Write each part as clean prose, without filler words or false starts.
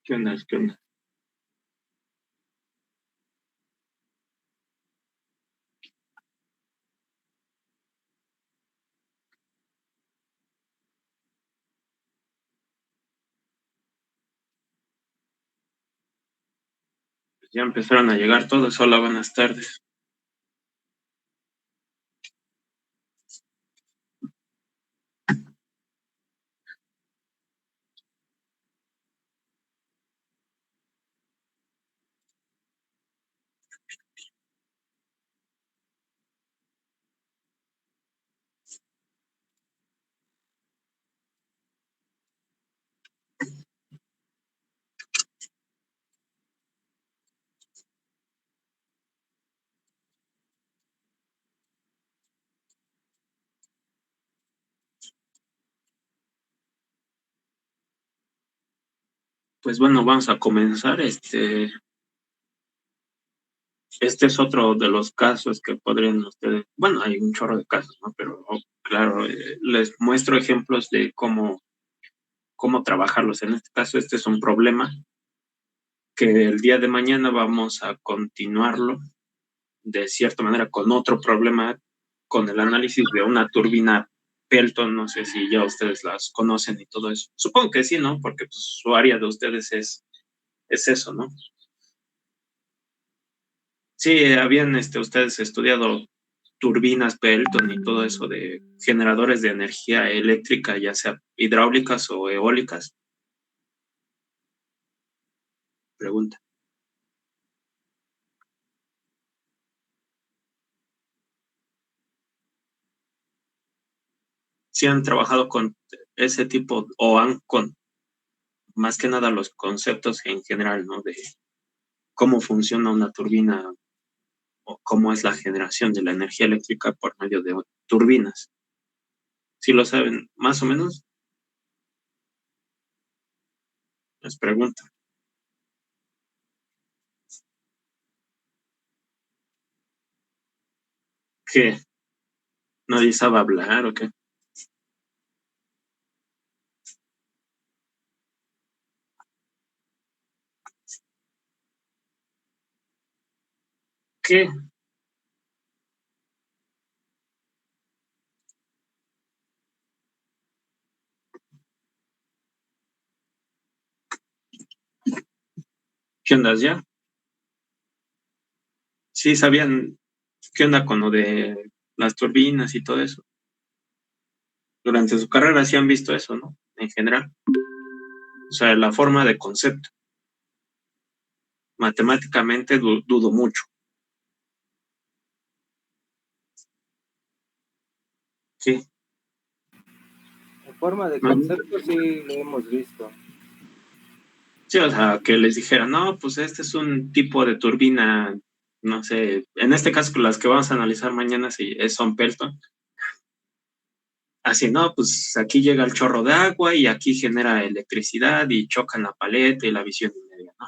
¿Qué onda? ¿Qué onda? Pues ya empezaron a llegar todos. Hola, buenas tardes. Pues bueno, vamos a comenzar. Este es otro de los casos que podrían ustedes, bueno, hay un chorro de casos, ¿no? Pero claro, les muestro ejemplos de cómo trabajarlos. En este caso, este es un problema que el día de mañana vamos a continuarlo de cierta manera con otro problema, con el análisis de una turbina Pelton. No sé si ya ustedes las conocen y todo eso. Supongo que sí, ¿no? Porque pues, su área de ustedes es eso, ¿no? Sí, habían ustedes estudiado turbinas Pelton y todo eso de generadores de energía eléctrica, ya sea hidráulicas o eólicas. Pregunta. Si han trabajado con ese tipo o han con más que nada los conceptos en general, ¿no? De cómo funciona una turbina o cómo es la generación de la energía eléctrica por medio de turbinas. Si lo saben, más o menos, les pregunto. ¿Qué? ¿Nadie sabe hablar o qué? ¿Qué? ¿Qué onda ya? Sí, sabían qué onda con lo de las turbinas y todo eso. Durante su carrera sí han visto eso, ¿no? En general. O sea, la forma de concepto. Matemáticamente dudo mucho. Sí. En forma de Más concepto sí lo hemos visto. sí, o sea, que les dijera, no, pues este es un tipo de turbina, no sé, en este caso las que vamos a analizar mañana sí, son Pelton. Así, no, pues aquí llega el chorro de agua y aquí genera electricidad y chocan la paleta y la visión inmediata, ¿no?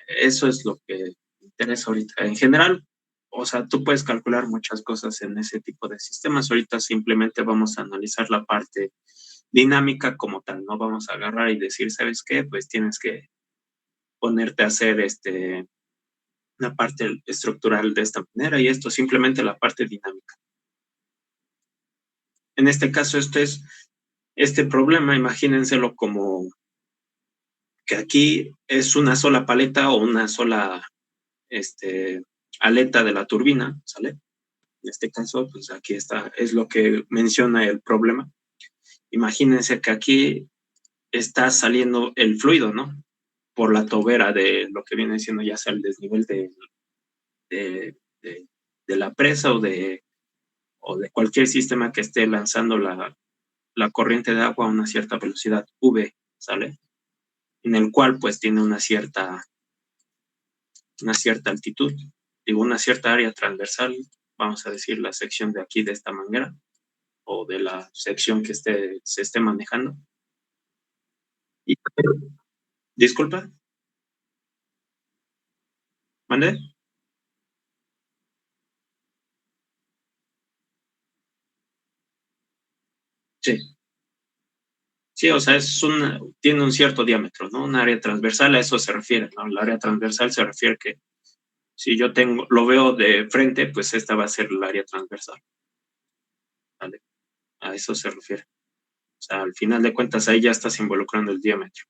Eso es lo que interesa ahorita. En general, o sea, tú puedes calcular muchas cosas en ese tipo de sistemas. Ahorita simplemente vamos a analizar la parte dinámica como tal. No vamos a agarrar y decir, ¿sabes qué? Pues tienes que ponerte a hacer una parte estructural de esta manera y esto simplemente la parte dinámica. En este caso, este problema, imagínenselo como que aquí es una sola paleta o una sola este, aleta de la turbina, ¿sale? En este caso, pues aquí está, es lo que menciona el problema. Imagínense que aquí está saliendo el fluido, ¿no? Por la tobera de lo que viene siendo ya sea el desnivel de, de, de la presa o de cualquier sistema que esté lanzando la corriente de agua a una cierta velocidad V, ¿sale? En el cual pues tiene una cierta altitud, digo, una cierta área transversal, vamos a decir la sección de aquí de esta manguera o de la sección que se esté manejando. Y, disculpa, ¿mande? Sí, Sí, o sea, tiene un cierto diámetro, ¿no? Un área transversal, a eso se refiere, ¿no? El área transversal se refiere que si yo lo veo de frente, pues esta va a ser el área transversal, ¿vale? A eso se refiere. O sea, al final de cuentas ahí ya estás involucrando el diámetro,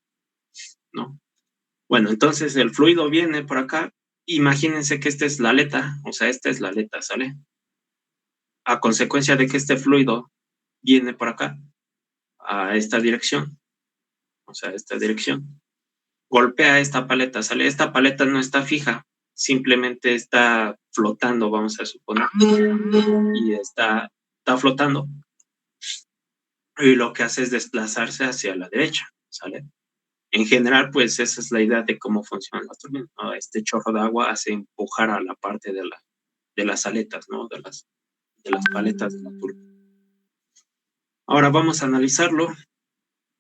¿no? Bueno, entonces el fluido viene por acá. Imagínense que esta es la aleta, o sea, esta es la aleta, ¿sale? A consecuencia de que este fluido viene por acá, a esta dirección, o sea, esta dirección, golpea esta paleta, ¿sale? Esta paleta no está fija, simplemente está flotando, vamos a suponer, y está flotando, y lo que hace es desplazarse hacia la derecha, ¿sale? En general, pues esa es la idea de cómo funciona la turbina, ¿no? Este chorro de agua hace empujar a la parte de las aletas, ¿no? De las paletas de la turbina. Ahora vamos a analizarlo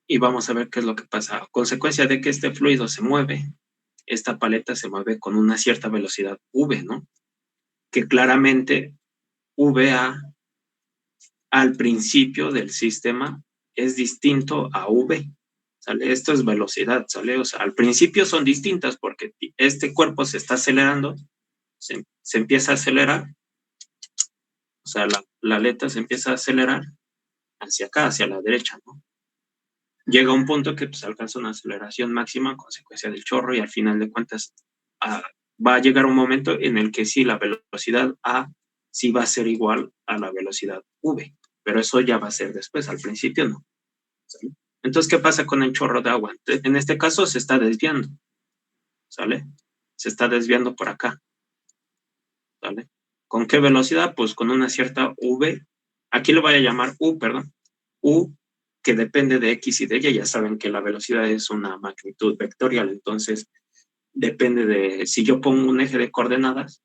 y vamos a ver qué es lo que pasa. A consecuencia de que este fluido se mueve, esta paleta se mueve con una cierta velocidad V, ¿no? Que claramente VA al principio del sistema es distinto a V, ¿sale? Esto es velocidad, ¿sale? O sea, al principio son distintas porque este cuerpo se está acelerando, se empieza a acelerar, o sea, la aleta se empieza a acelerar hacia acá, hacia la derecha, ¿no? Llega un punto que pues alcanza una aceleración máxima a consecuencia del chorro y al final de cuentas va a llegar un momento en el que sí, la velocidad A sí va a ser igual a la velocidad V, pero eso ya va a ser después, al principio no. ¿Sale? Entonces, ¿qué pasa con el chorro de agua? En este caso se está desviando, ¿sale? Se está desviando por acá, ¿sale? ¿Con qué velocidad? Pues con una cierta V, aquí lo voy a llamar U, perdón, U, que depende de X y de Y, ya saben que la velocidad es una magnitud vectorial, entonces depende de, si yo pongo un eje de coordenadas,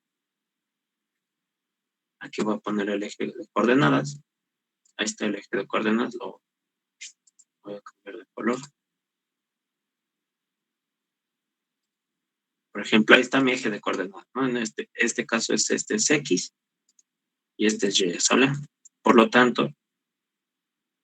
aquí voy a poner el eje de coordenadas, ahí está el eje de coordenadas, lo voy a cambiar de color. Por ejemplo, ahí está mi eje de coordenadas, ¿no? En este caso este es X y este es Y, ¿sale? Por lo tanto,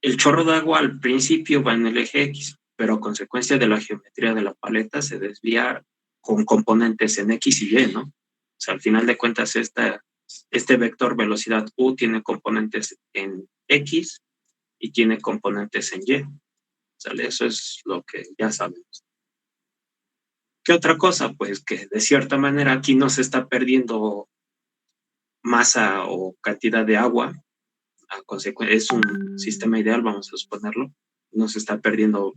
el chorro de agua al principio va en el eje X, pero a consecuencia de la geometría de la paleta se desvía con componentes en X y Y, ¿no? O sea, al final de cuentas, este vector velocidad U tiene componentes en X y tiene componentes en Y. ¿Sale? Eso es lo que ya sabemos. ¿Qué otra cosa? Pues que de cierta manera aquí no se está perdiendo masa o cantidad de agua. Es un sistema ideal, vamos a suponerlo. No se está perdiendo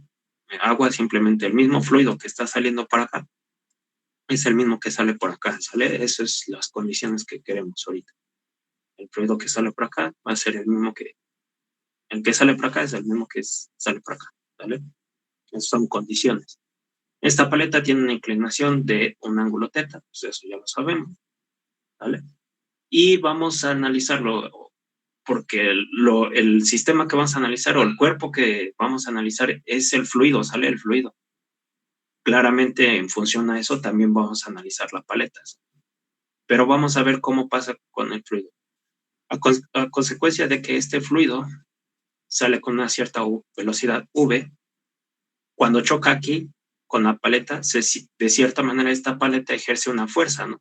agua, simplemente el mismo fluido que está saliendo para acá es el mismo que sale por acá, ¿sale? Esas son las condiciones que queremos ahorita. El fluido que sale por acá va a ser el mismo el que sale por acá es el mismo que sale por acá, ¿vale? Esas son condiciones. Esta paleta tiene una inclinación de un ángulo teta, pues eso ya lo sabemos, ¿vale? Y vamos a analizarlo porque el sistema que vamos a analizar o el cuerpo que vamos a analizar es el fluido, sale el fluido. Claramente en función a eso también vamos a analizar las paletas, pero vamos a ver cómo pasa con el fluido. A consecuencia de que este fluido sale con una cierta velocidad V, cuando choca aquí con la paleta, de cierta manera esta paleta ejerce una fuerza, ¿no?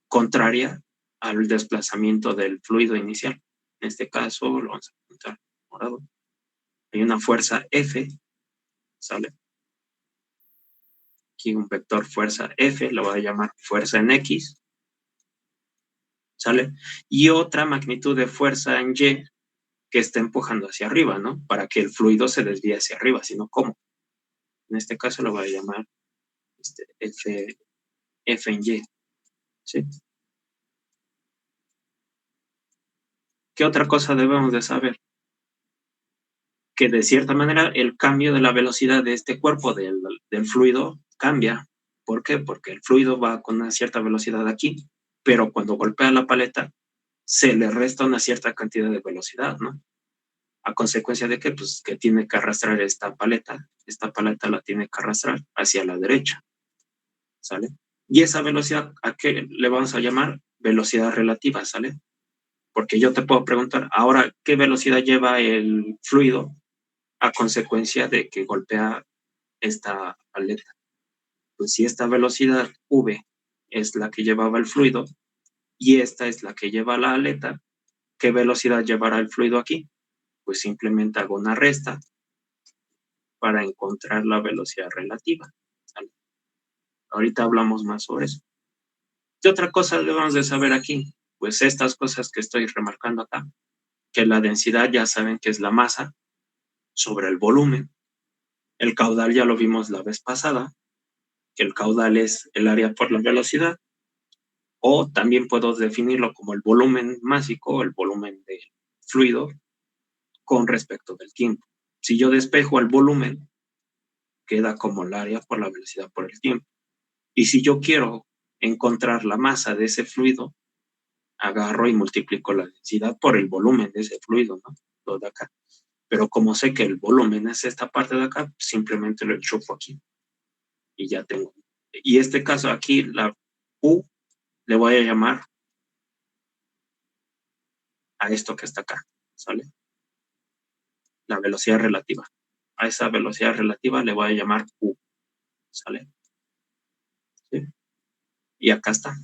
Contraria al desplazamiento del fluido inicial. En este caso lo vamos a pintar morado. Hay una fuerza F, ¿sale? Aquí un vector fuerza F, lo voy a llamar fuerza en X, ¿sale? Y otra magnitud de fuerza en Y que está empujando hacia arriba, ¿no? Para que el fluido se desvíe hacia arriba, sino ¿cómo? En este caso lo voy a llamar F en Y, ¿sí? ¿Qué otra cosa debemos de saber? Que de cierta manera el cambio de la velocidad de este cuerpo del fluido cambia. ¿Por qué? Porque el fluido va con una cierta velocidad aquí, pero cuando golpea la paleta se le resta una cierta cantidad de velocidad, ¿no? A consecuencia de que, pues, que tiene que arrastrar esta paleta la tiene que arrastrar hacia la derecha, ¿sale? Y esa velocidad, ¿a qué le vamos a llamar? Velocidad relativa, ¿sale? Porque yo te puedo preguntar, ahora, ¿qué velocidad lleva el fluido a consecuencia de que golpea esta aleta. Pues si esta velocidad V es la que llevaba el fluido y esta es la que lleva la aleta, ¿qué velocidad llevará el fluido aquí? Pues simplemente hago una resta para encontrar la velocidad relativa. ¿Sale? Ahorita hablamos más sobre eso. ¿Qué otra cosa debemos de saber aquí? Pues estas cosas que estoy remarcando acá, que la densidad ya saben que es la masa sobre el volumen. El caudal ya lo vimos la vez pasada, que el caudal es el área por la velocidad, o también puedo definirlo como el volumen másico o el volumen del fluido con respecto del tiempo. Si yo despejo el volumen, queda como el área por la velocidad por el tiempo. Y si yo quiero encontrar la masa de ese fluido, agarro y multiplico la densidad por el volumen de ese fluido, ¿no? Todo de acá. Pero como sé que el volumen es esta parte de acá, simplemente lo enchufo aquí y ya tengo. Y este caso aquí, la U, le voy a llamar a esto que está acá, ¿sale? La velocidad relativa. A esa velocidad relativa le voy a llamar U, ¿sale? ¿Sí? Y acá está.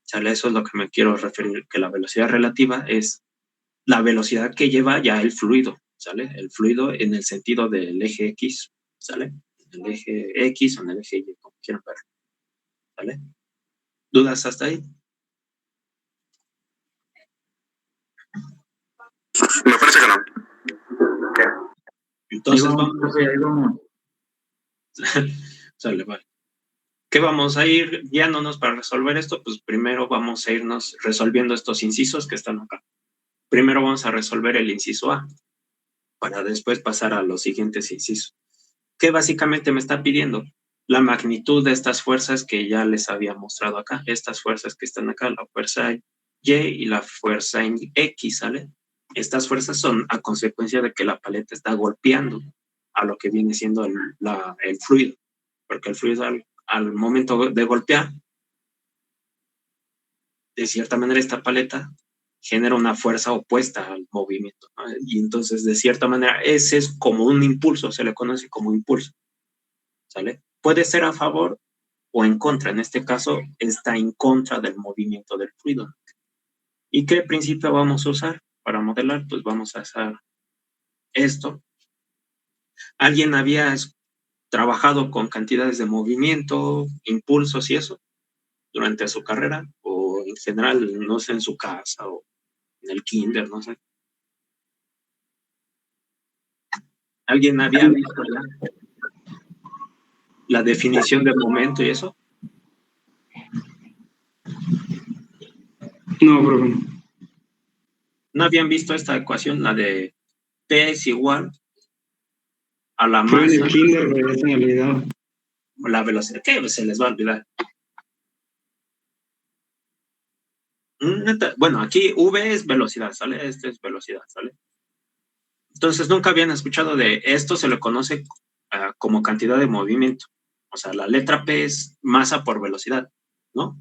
¿Sale? Eso es lo que me quiero referir, que la velocidad relativa es la velocidad que lleva ya el fluido, ¿sale? El fluido en el sentido del eje X, ¿sale? En el eje X o en el eje Y, como quieran ver, ¿sale? ¿Dudas hasta ahí? Me parece que no. Entonces Ahí vamos. vamos, ahí vamos. Sale, vale. ¿Qué vamos a ir guiándonos para resolver esto? Pues primero vamos a irnos resolviendo estos incisos que están acá. Primero vamos a resolver el inciso A, para después pasar a los siguientes incisos. ¿Qué básicamente me está pidiendo? La magnitud de estas fuerzas que ya les había mostrado acá. Estas fuerzas que están acá, la fuerza Y y la fuerza X, ¿sale? Estas fuerzas son a consecuencia de que la paleta está golpeando a lo que viene siendo el fluido, porque el fluido al momento de golpear, de cierta manera esta paleta genera una fuerza opuesta al movimiento, ¿no? Y entonces de cierta manera ese es como un impulso, se le conoce como impulso, ¿sale? Puede ser a favor o en contra, en este caso está en contra del movimiento del fluido. ¿Y qué principio vamos a usar para modelar? Pues vamos a usar esto. ¿Alguien había trabajado con cantidades de movimiento, impulsos y eso durante su carrera? O en general, no sé, en su casa o en el kinder, no sé. ¿Alguien había visto la definición de momento y eso? No, profe. ¿No habían visto esta ecuación, la de P es igual a la Fue en masa, el kinder, pero ya se me olvidó. la velocidad? ¿Qué se les va a olvidar? Bueno, aquí V es velocidad, ¿sale? Este es velocidad, ¿sale? Entonces, nunca habían escuchado de esto, se le conoce como cantidad de movimiento. O sea, la letra P es masa por velocidad, ¿no?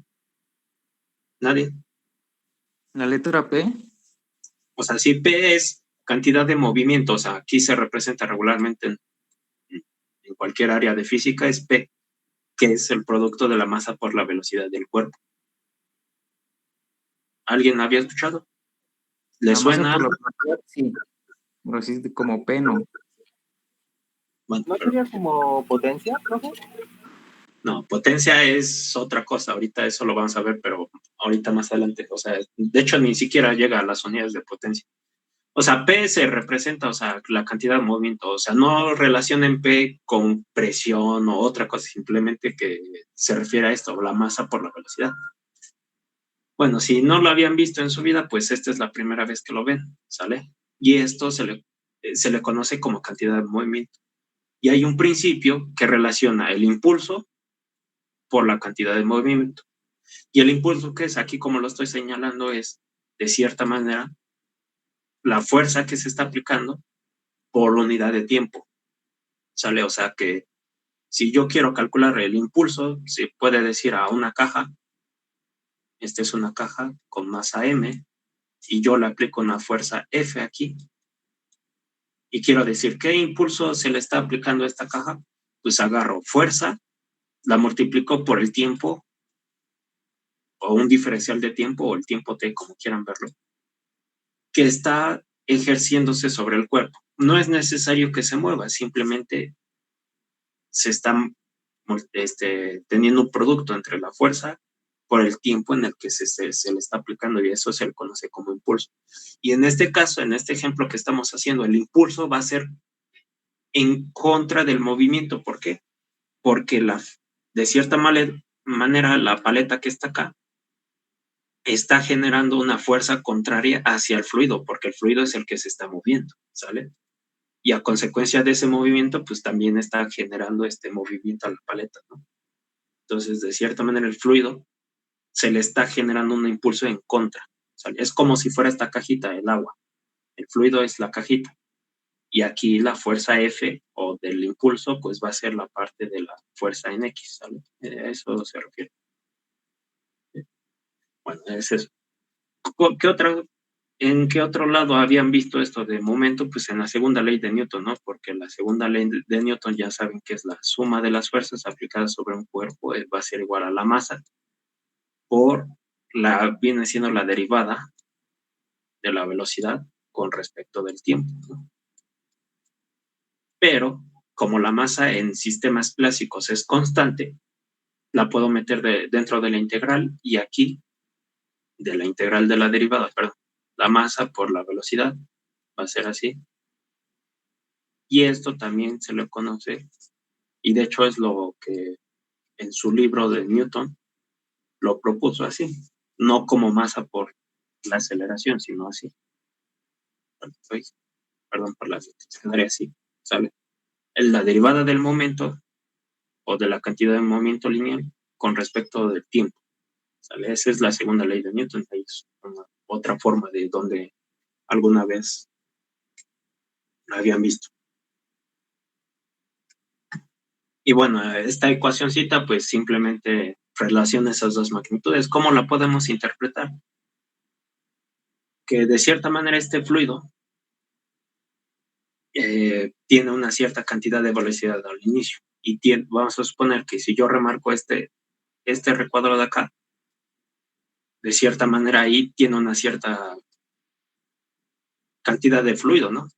¿Nadie? La letra P. O sea, si P es cantidad de movimiento, o sea, aquí se representa regularmente en cualquier área de física, es P, que es el producto de la masa por la velocidad del cuerpo. ¿Alguien había escuchado? ¿Le La masa suena por la algo? velocidad, sí. Pero así como P, ¿no? Bueno, ¿No pero sería como potencia, profe? no, potencia es otra cosa. Ahorita eso lo vamos a ver, pero ahorita más adelante. O sea, de hecho, ni siquiera llega a las unidades de potencia. O sea, P se representa, o sea, la cantidad de movimiento. O sea, no relacionen P con presión o otra cosa, simplemente que se refiere a esto, la masa por la velocidad. Bueno, si no lo habían visto en su vida, pues esta es la primera vez que lo ven, ¿sale? Y esto se le conoce como cantidad de movimiento. Y hay un principio que relaciona el impulso por la cantidad de movimiento. Y el impulso que es aquí, como lo estoy señalando, es, de cierta manera, la fuerza que se está aplicando por unidad de tiempo, ¿sale? O sea que si yo quiero calcular el impulso, se puede decir a una caja, esta es una caja con masa M, y yo le aplico una fuerza F aquí, Y quiero decir, ¿qué impulso se le está aplicando a esta caja? Pues agarro fuerza, la multiplico por el tiempo, o un diferencial de tiempo, o el tiempo t, como quieran verlo, que está ejerciéndose sobre el cuerpo. No es necesario que se mueva, simplemente se está teniendo un producto entre la fuerza por el tiempo en el que se le está aplicando, y eso se le conoce como impulso. Y en este caso, en este ejemplo que estamos haciendo, el impulso va a ser en contra del movimiento. ¿Por qué? Porque de cierta manera la paleta que está acá está generando una fuerza contraria hacia el fluido, porque el fluido es el que se está moviendo, ¿sale? Y a consecuencia de ese movimiento, pues también está generando este movimiento a la paleta, ¿no? Entonces, de cierta manera, el fluido se le está generando un impulso en contra, ¿sale? Es como si fuera esta cajita, el agua. El fluido es la cajita. Y aquí la fuerza F o del impulso, pues va a ser la parte de la fuerza en X, ¿sale? A eso se refiere. Bueno, es eso. ¿En qué otro lado habían visto esto de momento? Pues en la segunda ley de Newton, ¿no? Porque la segunda ley de Newton ya saben que es la suma de las fuerzas aplicadas sobre un cuerpo, va a ser igual a la masa por viene siendo la derivada de la velocidad con respecto del tiempo, ¿no? Pero como la masa en sistemas clásicos es constante, la puedo meter dentro de la integral, y aquí de la integral de la derivada, perdón, la masa por la velocidad va a ser así. Y esto también se le conoce, y de hecho es lo que en su libro de Newton lo propuso así, no como masa por la aceleración, sino así. Perdón por la secundaria, así, ¿sale? La derivada del momento o de la cantidad de movimiento lineal con respecto del tiempo, ¿sale? Esa es la segunda ley de Newton. Es otra forma de donde alguna vez lo habían visto. Y bueno, esta ecuacióncita pues simplemente relaciona esas dos magnitudes. ¿Cómo la podemos interpretar? Que de cierta manera este fluido tiene una cierta cantidad de velocidad al inicio. Y vamos a suponer que si yo remarco este recuadro de acá, de cierta manera ahí tiene una cierta cantidad de fluido, ¿no?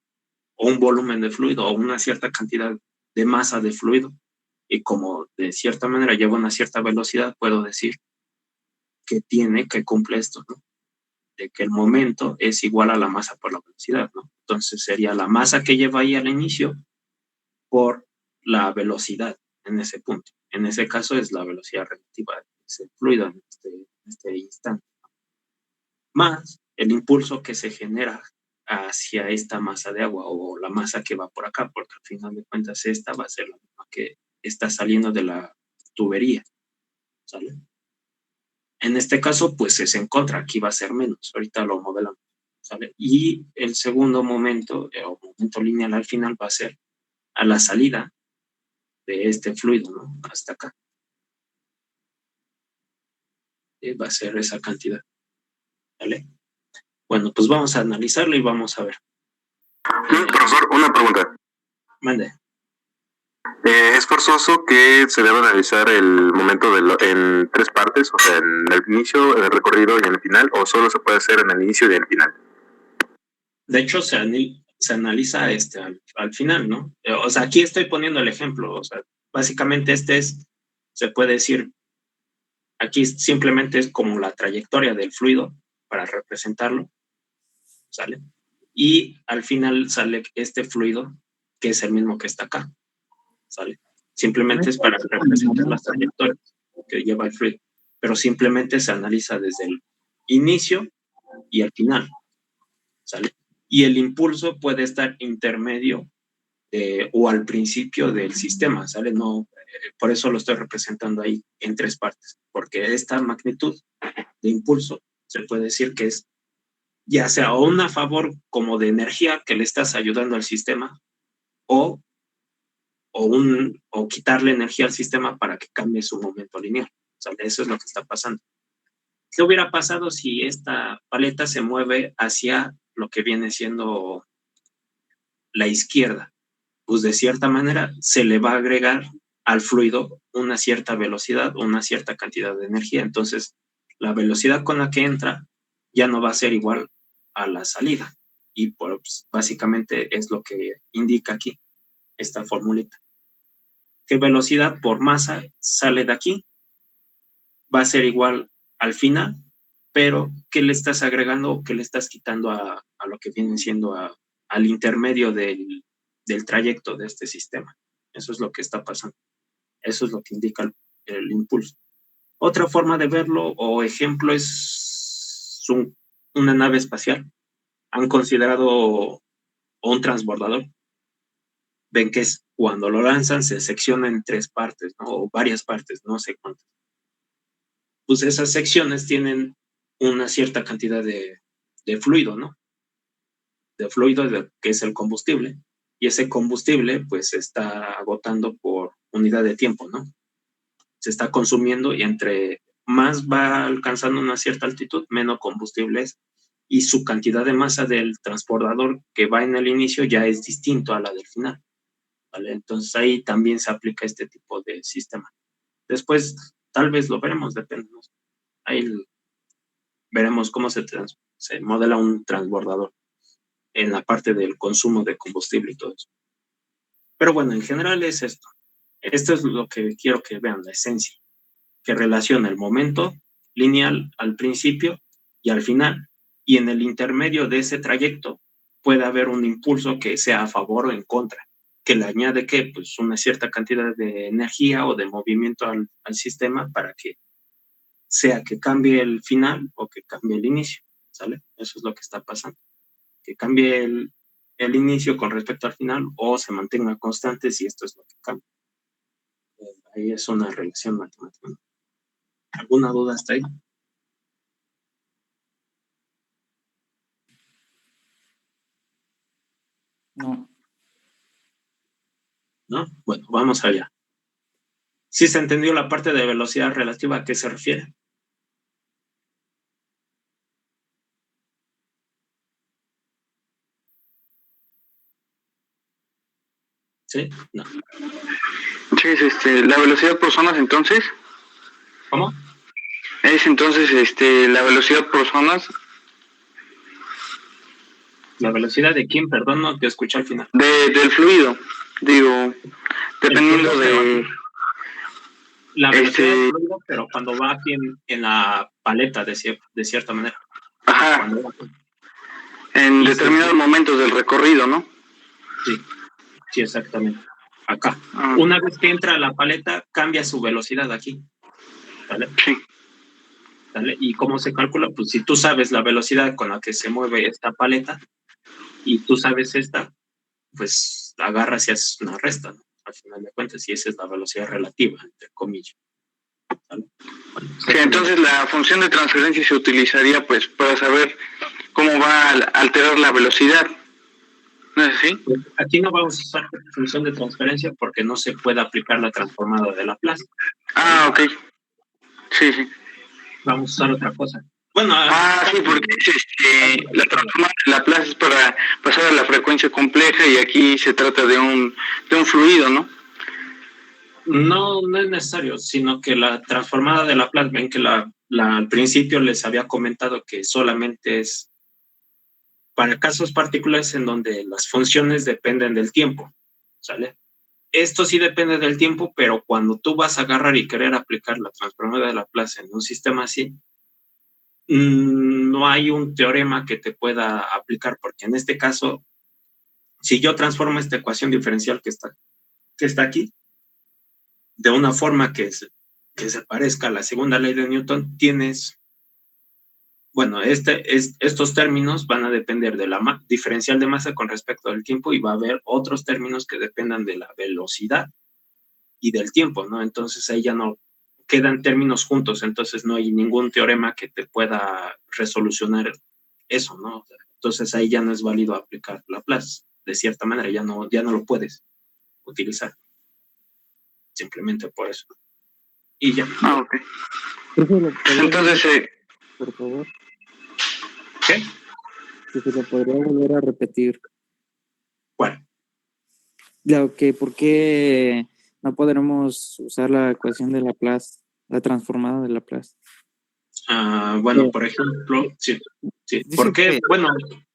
O un volumen de fluido, o una cierta cantidad de masa de fluido. Y como de cierta manera lleva una cierta velocidad, puedo decir que cumple esto, ¿no? De que el momento es igual a la masa por la velocidad, ¿no? Entonces sería la masa que lleva ahí al inicio por la velocidad en ese punto. En ese caso es la velocidad relativa de ese fluido en este instante, ¿no? Más el impulso que se genera hacia esta masa de agua, o la masa que va por acá, porque al final de cuentas esta va a ser la misma que está saliendo de la tubería, ¿sale? En este caso, pues es en contra, aquí va a ser menos, ahorita lo modelamos, ¿sale? Y el segundo momento, o momento lineal al final, va a ser a la salida de este fluido, ¿no? Hasta acá. Va a ser esa cantidad, ¿vale? Bueno, pues vamos a analizarlo y vamos a ver. Profesor, una pregunta. Mande. ¿Es forzoso que se deba analizar el momento en tres partes? O sea, en el inicio, en el recorrido y en el final, ¿o solo se puede hacer en el inicio y en el final? De hecho, se analiza al final, ¿no? O sea, aquí estoy poniendo el ejemplo. O sea, básicamente se puede decir, aquí simplemente es como la trayectoria del fluido para representarlo, ¿sale? Y al final sale este fluido, que es el mismo que está acá, ¿sale? Simplemente es para representar las trayectorias que lleva el fluido, pero simplemente se analiza desde el inicio y el final, ¿sale? Y el impulso puede estar intermedio o al principio del sistema, ¿sale? No, por eso lo estoy representando ahí en tres partes, porque esta magnitud de impulso se puede decir que es ya sea a favor como de energía que le estás ayudando al sistema, o quitarle energía al sistema para que cambie su momento lineal, ¿sale? Eso es lo que está pasando. ¿Qué hubiera pasado si esta paleta se mueve hacia lo que viene siendo la izquierda, pues de cierta manera se le va a agregar al fluido una cierta velocidad, una cierta cantidad de energía. Entonces, la velocidad con la que entra ya no va a ser igual a la salida. Y pues, básicamente es lo que indica aquí esta formulita. ¿Qué velocidad por masa sale de aquí? Va a ser igual al final, pero ¿qué le estás agregando o qué le estás quitando a lo que viene siendo al intermedio del trayecto de este sistema? Eso es lo que está pasando. Eso es lo que indica el impulso. Otra forma de verlo o ejemplo es una nave espacial. Han considerado un transbordador. Ven que es cuando lo lanzan se secciona en 3 partes, ¿no? O varias partes, no sé cuántas. Pues esas secciones tienen una cierta cantidad de fluido, ¿no? De fluido que es el combustible. Y ese combustible pues se está agotando por unidad de tiempo, ¿no? Se está consumiendo y entre más va alcanzando una cierta altitud, menos combustible es. Y su cantidad de masa del transportador que va en el inicio ya es distinto a la del final, ¿vale? Entonces ahí también se aplica este tipo de sistema. Después tal vez lo veremos, depende, ¿no? Ahí veremos cómo se modela un transbordador en la parte del consumo de combustible y todo eso. Pero bueno, en general es esto. Esto es lo que quiero que vean, la esencia, que relaciona el momento lineal al principio y al final, y en el intermedio de ese trayecto puede haber un impulso que sea a favor o en contra, que le añade que pues una cierta cantidad de energía o de movimiento al sistema para que sea que cambie el final o que cambie el inicio, ¿sale? Eso es lo que está pasando, que cambie el inicio con respecto al final o se mantenga constante si esto es lo que cambia. Ahí es una relación matemática. ¿Alguna duda hasta ahí? No. ¿No? Bueno, vamos allá. ¿Sí se entendió la parte de velocidad relativa a qué se refiere? ¿Sí? No. Sí, es la velocidad por zonas entonces. ¿Cómo? Es entonces la velocidad por zonas. ¿La velocidad de quién? Perdón, no te escuché al final. Del fluido, digo, dependiendo fluido, de... La velocidad del fluido, pero cuando va aquí en la paleta, de cierta manera. Ajá, en Y determinados momentos del recorrido, ¿no? Sí, exactamente. Acá. Una vez que entra a la paleta, cambia su velocidad aquí. ¿Vale? Sí. ¿Vale? ¿Y cómo se calcula? Pues si tú sabes la velocidad con la que se mueve esta paleta y tú sabes esta, pues agarras y haces una resta, ¿no? Al final de cuentas, y esa es la velocidad relativa, entre comillas. ¿Vale? Bueno, Sí, entonces la función de transferencia se utilizaría pues para saber cómo va a alterar la velocidad. ¿No es así? Pues aquí no vamos a usar función de transferencia porque no se puede aplicar la transformada de Laplace. Ah, ok. Sí. Vamos a usar otra cosa. Bueno, sí, porque la transformada de Laplace es para pasar a la frecuencia compleja y aquí se trata de un fluido, ¿no? No es necesario, sino que la transformada de Laplace, ven que al principio les había comentado que solamente es para casos particulares en donde las funciones dependen del tiempo, ¿sale? Esto sí depende del tiempo, pero cuando tú vas a agarrar y querer aplicar la transformada de Laplace en un sistema así, no hay un teorema que te pueda aplicar, porque en este caso, si yo transformo esta ecuación diferencial que está aquí, de una forma que se parezca a la segunda ley de Newton, estos términos van a depender de la diferencial de masa con respecto al tiempo y va a haber otros términos que dependan de la velocidad y del tiempo, ¿no? Entonces ahí ya no quedan términos juntos, entonces no hay ningún teorema que te pueda resolucionar eso, ¿no? Entonces ahí ya no es válido aplicar Laplace, de cierta manera, ya no lo puedes utilizar, simplemente por eso. Y ya. Ah, ok. Entonces, por favor. ¿Qué? Si se lo podría volver a repetir. Bueno, ¿Por qué no podremos usar la ecuación de Laplace, la transformada de Laplace? Bueno, por ejemplo, sí. Dice Porque, que bueno,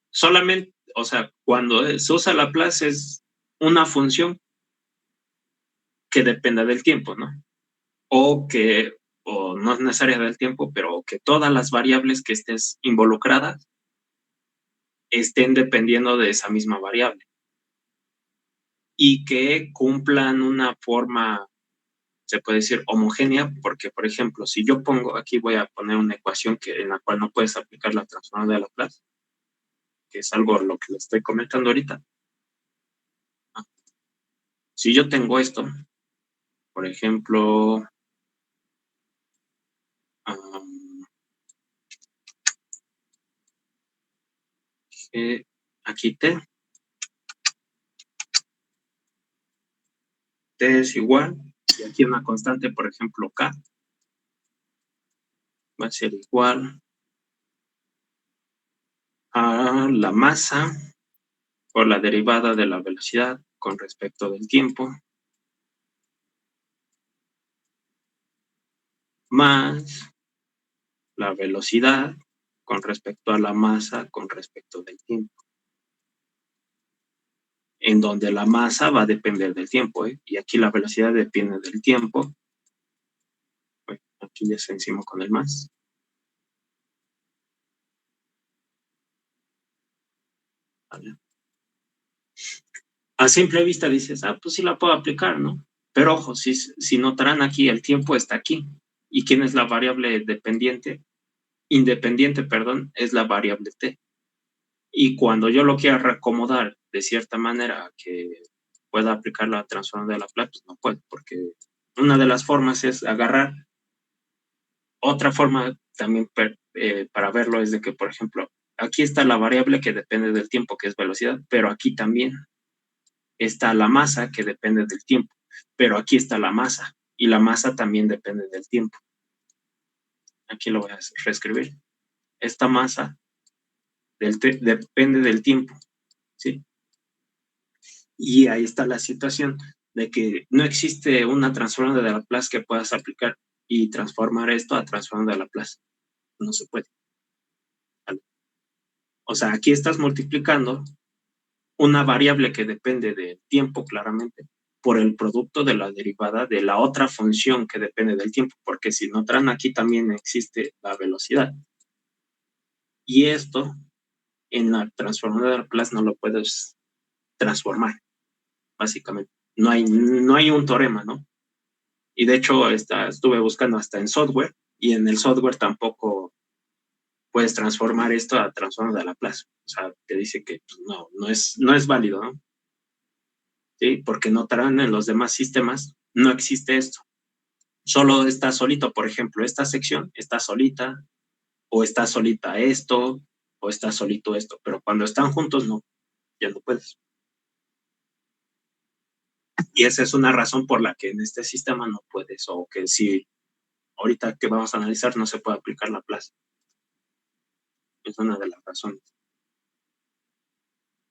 solamente, o sea, cuando se usa Laplace es una función que dependa del tiempo, ¿no? O no es necesaria del tiempo, pero que todas las variables que estés involucradas estén dependiendo de esa misma variable y que cumplan una forma, se puede decir, homogénea, porque, por ejemplo, si yo pongo, aquí voy a poner una ecuación en la cual no puedes aplicar la transformada de Laplace, que es algo lo que le estoy comentando ahorita. Si yo tengo esto, por ejemplo, aquí T es igual, y aquí una constante, por ejemplo, K, va a ser igual a la masa por la derivada de la velocidad con respecto del tiempo, más la velocidad con respecto a la masa con respecto del tiempo, en donde la masa va a depender del tiempo, ¿eh? Y aquí la velocidad depende del tiempo. Bueno, aquí ya se encima con el más. ¿Vale? A simple vista dices, pues sí la puedo aplicar, ¿no? Pero ojo, si notarán aquí, el tiempo está aquí. ¿Y quién es la variable dependiente? Independiente, perdón, es la variable t. Y cuando yo lo quiera reacomodar de cierta manera que pueda aplicar la transformada de Laplace, pues no puedo, porque una de las formas es agarrar. Otra forma también para verlo es de que, por ejemplo, aquí está la variable que depende del tiempo, que es velocidad, pero aquí también está la masa que depende del tiempo, pero aquí está la masa y la masa también depende del tiempo. Aquí lo voy a reescribir. Esta masa depende del tiempo, ¿sí? Y ahí está la situación de que no existe una transformada de Laplace que puedas aplicar y transformar esto a transformada de Laplace. No se puede. ¿Vale? O sea, aquí estás multiplicando una variable que depende del tiempo claramente por el producto de la derivada de la otra función que depende del tiempo, porque si notan aquí también existe la velocidad. Y esto en la transformada de Laplace no lo puedes transformar, básicamente. No hay un teorema, ¿no? Y de hecho estuve buscando hasta en software y en el software tampoco puedes transformar esto a transformada de Laplace. O sea, te dice que pues, no es válido, ¿no? ¿Sí? Porque notarán en los demás sistemas no existe esto. Solo está solito, por ejemplo, esta sección está solita, o está solita esto, o está solito esto, pero cuando están juntos no, ya no puedes. Y esa es una razón por la que en este sistema no puedes, o que si ahorita que vamos a analizar no se puede aplicar Laplace. Es una de las razones.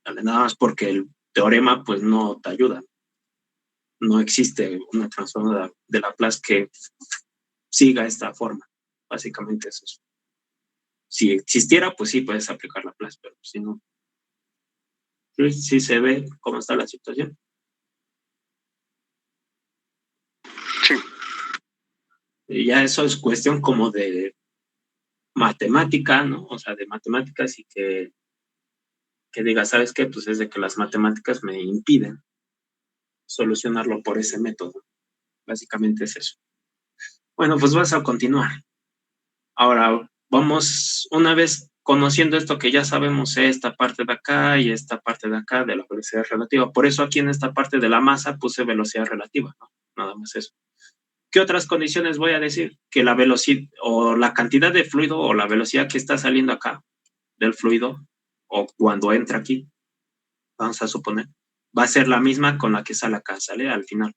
Nada más porque el teorema pues no te ayuda. No existe una transformada de Laplace que siga esta forma. Básicamente eso es. Si existiera, pues sí puedes aplicar Laplace, pero si no, sí se ve cómo está la situación. Sí. Y ya eso es cuestión como de matemática, ¿no? O sea, de matemáticas y que diga, ¿sabes qué? Pues es de que las matemáticas me impiden solucionarlo por ese método. Básicamente es eso. Bueno, pues vas a continuar. Ahora, vamos, una vez conociendo esto que ya sabemos, esta parte de acá y esta parte de acá de la velocidad relativa. Por eso aquí en esta parte de la masa puse velocidad relativa, ¿no? Nada más eso. ¿Qué otras condiciones voy a decir? Que la velocidad o la cantidad de fluido o la velocidad que está saliendo acá del fluido o cuando entra aquí, vamos a suponer, va a ser la misma con la que sale acá, sale al final.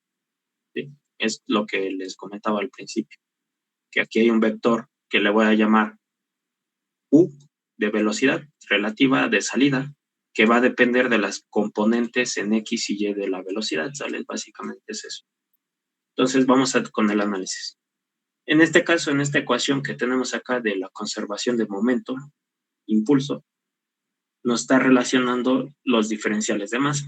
¿Sí? Es lo que les comentaba al principio, que aquí hay un vector que le voy a llamar U de velocidad relativa de salida que va a depender de las componentes en X y Y de la velocidad, ¿sale? Básicamente es eso. Entonces vamos con el análisis. En este caso, en esta ecuación que tenemos acá de la conservación de momento, impulso, nos está relacionando los diferenciales de masa.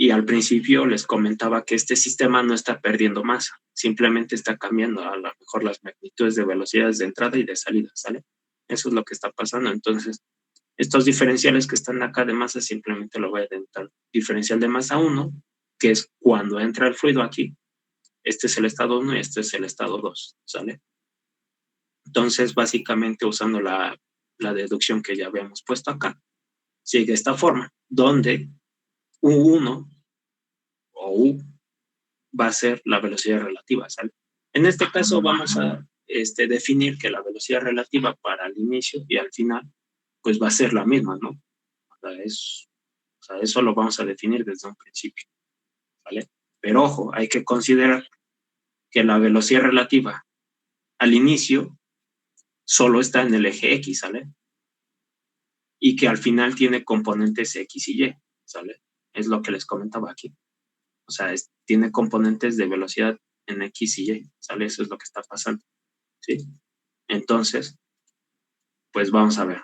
Y al principio les comentaba que este sistema no está perdiendo masa, simplemente está cambiando a lo mejor las magnitudes de velocidades de entrada y de salida, ¿sale? Eso es lo que está pasando. Entonces, estos diferenciales que están acá de masa simplemente lo voy a dentar. Diferencial de masa 1, que es cuando entra el fluido aquí. Este es el estado 1 y este es el estado 2, ¿sale? Entonces, básicamente usando la deducción que ya habíamos puesto acá, sigue esta forma, donde U1 o U va a ser la velocidad relativa, ¿sale? En este caso vamos a definir que la velocidad relativa para el inicio y al final, pues va a ser la misma, ¿no? O sea, eso lo vamos a definir desde un principio, ¿vale? Pero ojo, hay que considerar que la velocidad relativa al inicio solo está en el eje X, ¿sale? Y que al final tiene componentes X y Y, ¿sale? Es lo que les comentaba aquí. O sea, tiene componentes de velocidad en X y Y, ¿sale? Eso es lo que está pasando, ¿sí? Entonces, pues vamos a ver.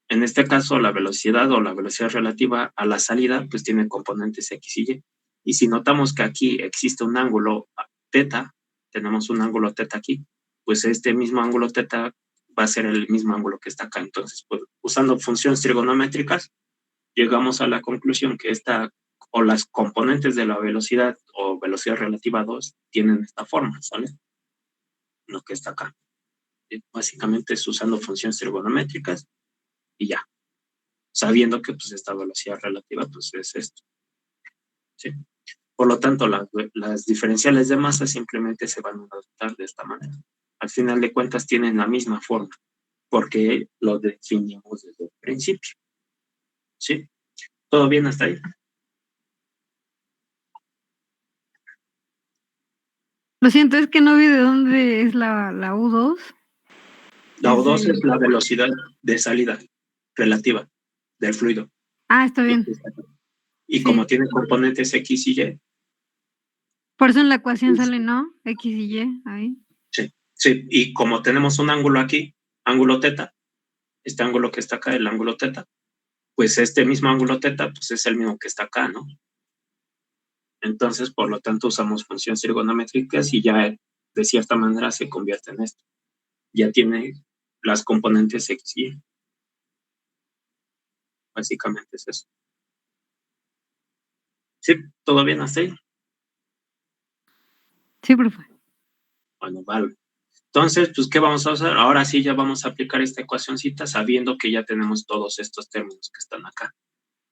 En este caso, la velocidad o la velocidad relativa a la salida, pues tiene componentes X y Y. Y si notamos que aquí existe un ángulo teta, tenemos un ángulo teta aquí, pues este mismo ángulo teta va a ser el mismo ángulo que está acá. Entonces, pues, usando funciones trigonométricas, llegamos a la conclusión que o las componentes de la velocidad o velocidad relativa 2 tienen esta forma, ¿sale? Lo que está acá. Básicamente es usando funciones trigonométricas y ya. Sabiendo que pues esta velocidad relativa pues es esto, ¿sí? Por lo tanto, las diferenciales de masa simplemente se van a adaptar de esta manera. Al final de cuentas tienen la misma forma, porque lo definimos desde el principio, ¿sí? ¿Todo bien hasta ahí? Lo siento, es que no vi de dónde es la U2. La O2 es la velocidad de salida relativa del fluido. Ah, está bien. Y Sí. como tiene componentes X y Y. Por eso en la ecuación sale, ¿no? X y Y, ahí. Sí, sí. Y como tenemos un ángulo aquí, ángulo teta, este ángulo que está acá, el ángulo teta, pues este mismo ángulo teta, pues es el mismo que está acá, ¿no? Entonces, por lo tanto, usamos funciones trigonométricas y ya de cierta manera se convierte en esto. Ya tiene las componentes X y Y. Básicamente es eso. ¿Sí? ¿Todo bien hasta ahí? Sí, profe. Bueno, vale. Entonces, pues, ¿qué vamos a hacer? Ahora sí ya vamos a aplicar esta ecuacióncita sabiendo que ya tenemos todos estos términos que están acá.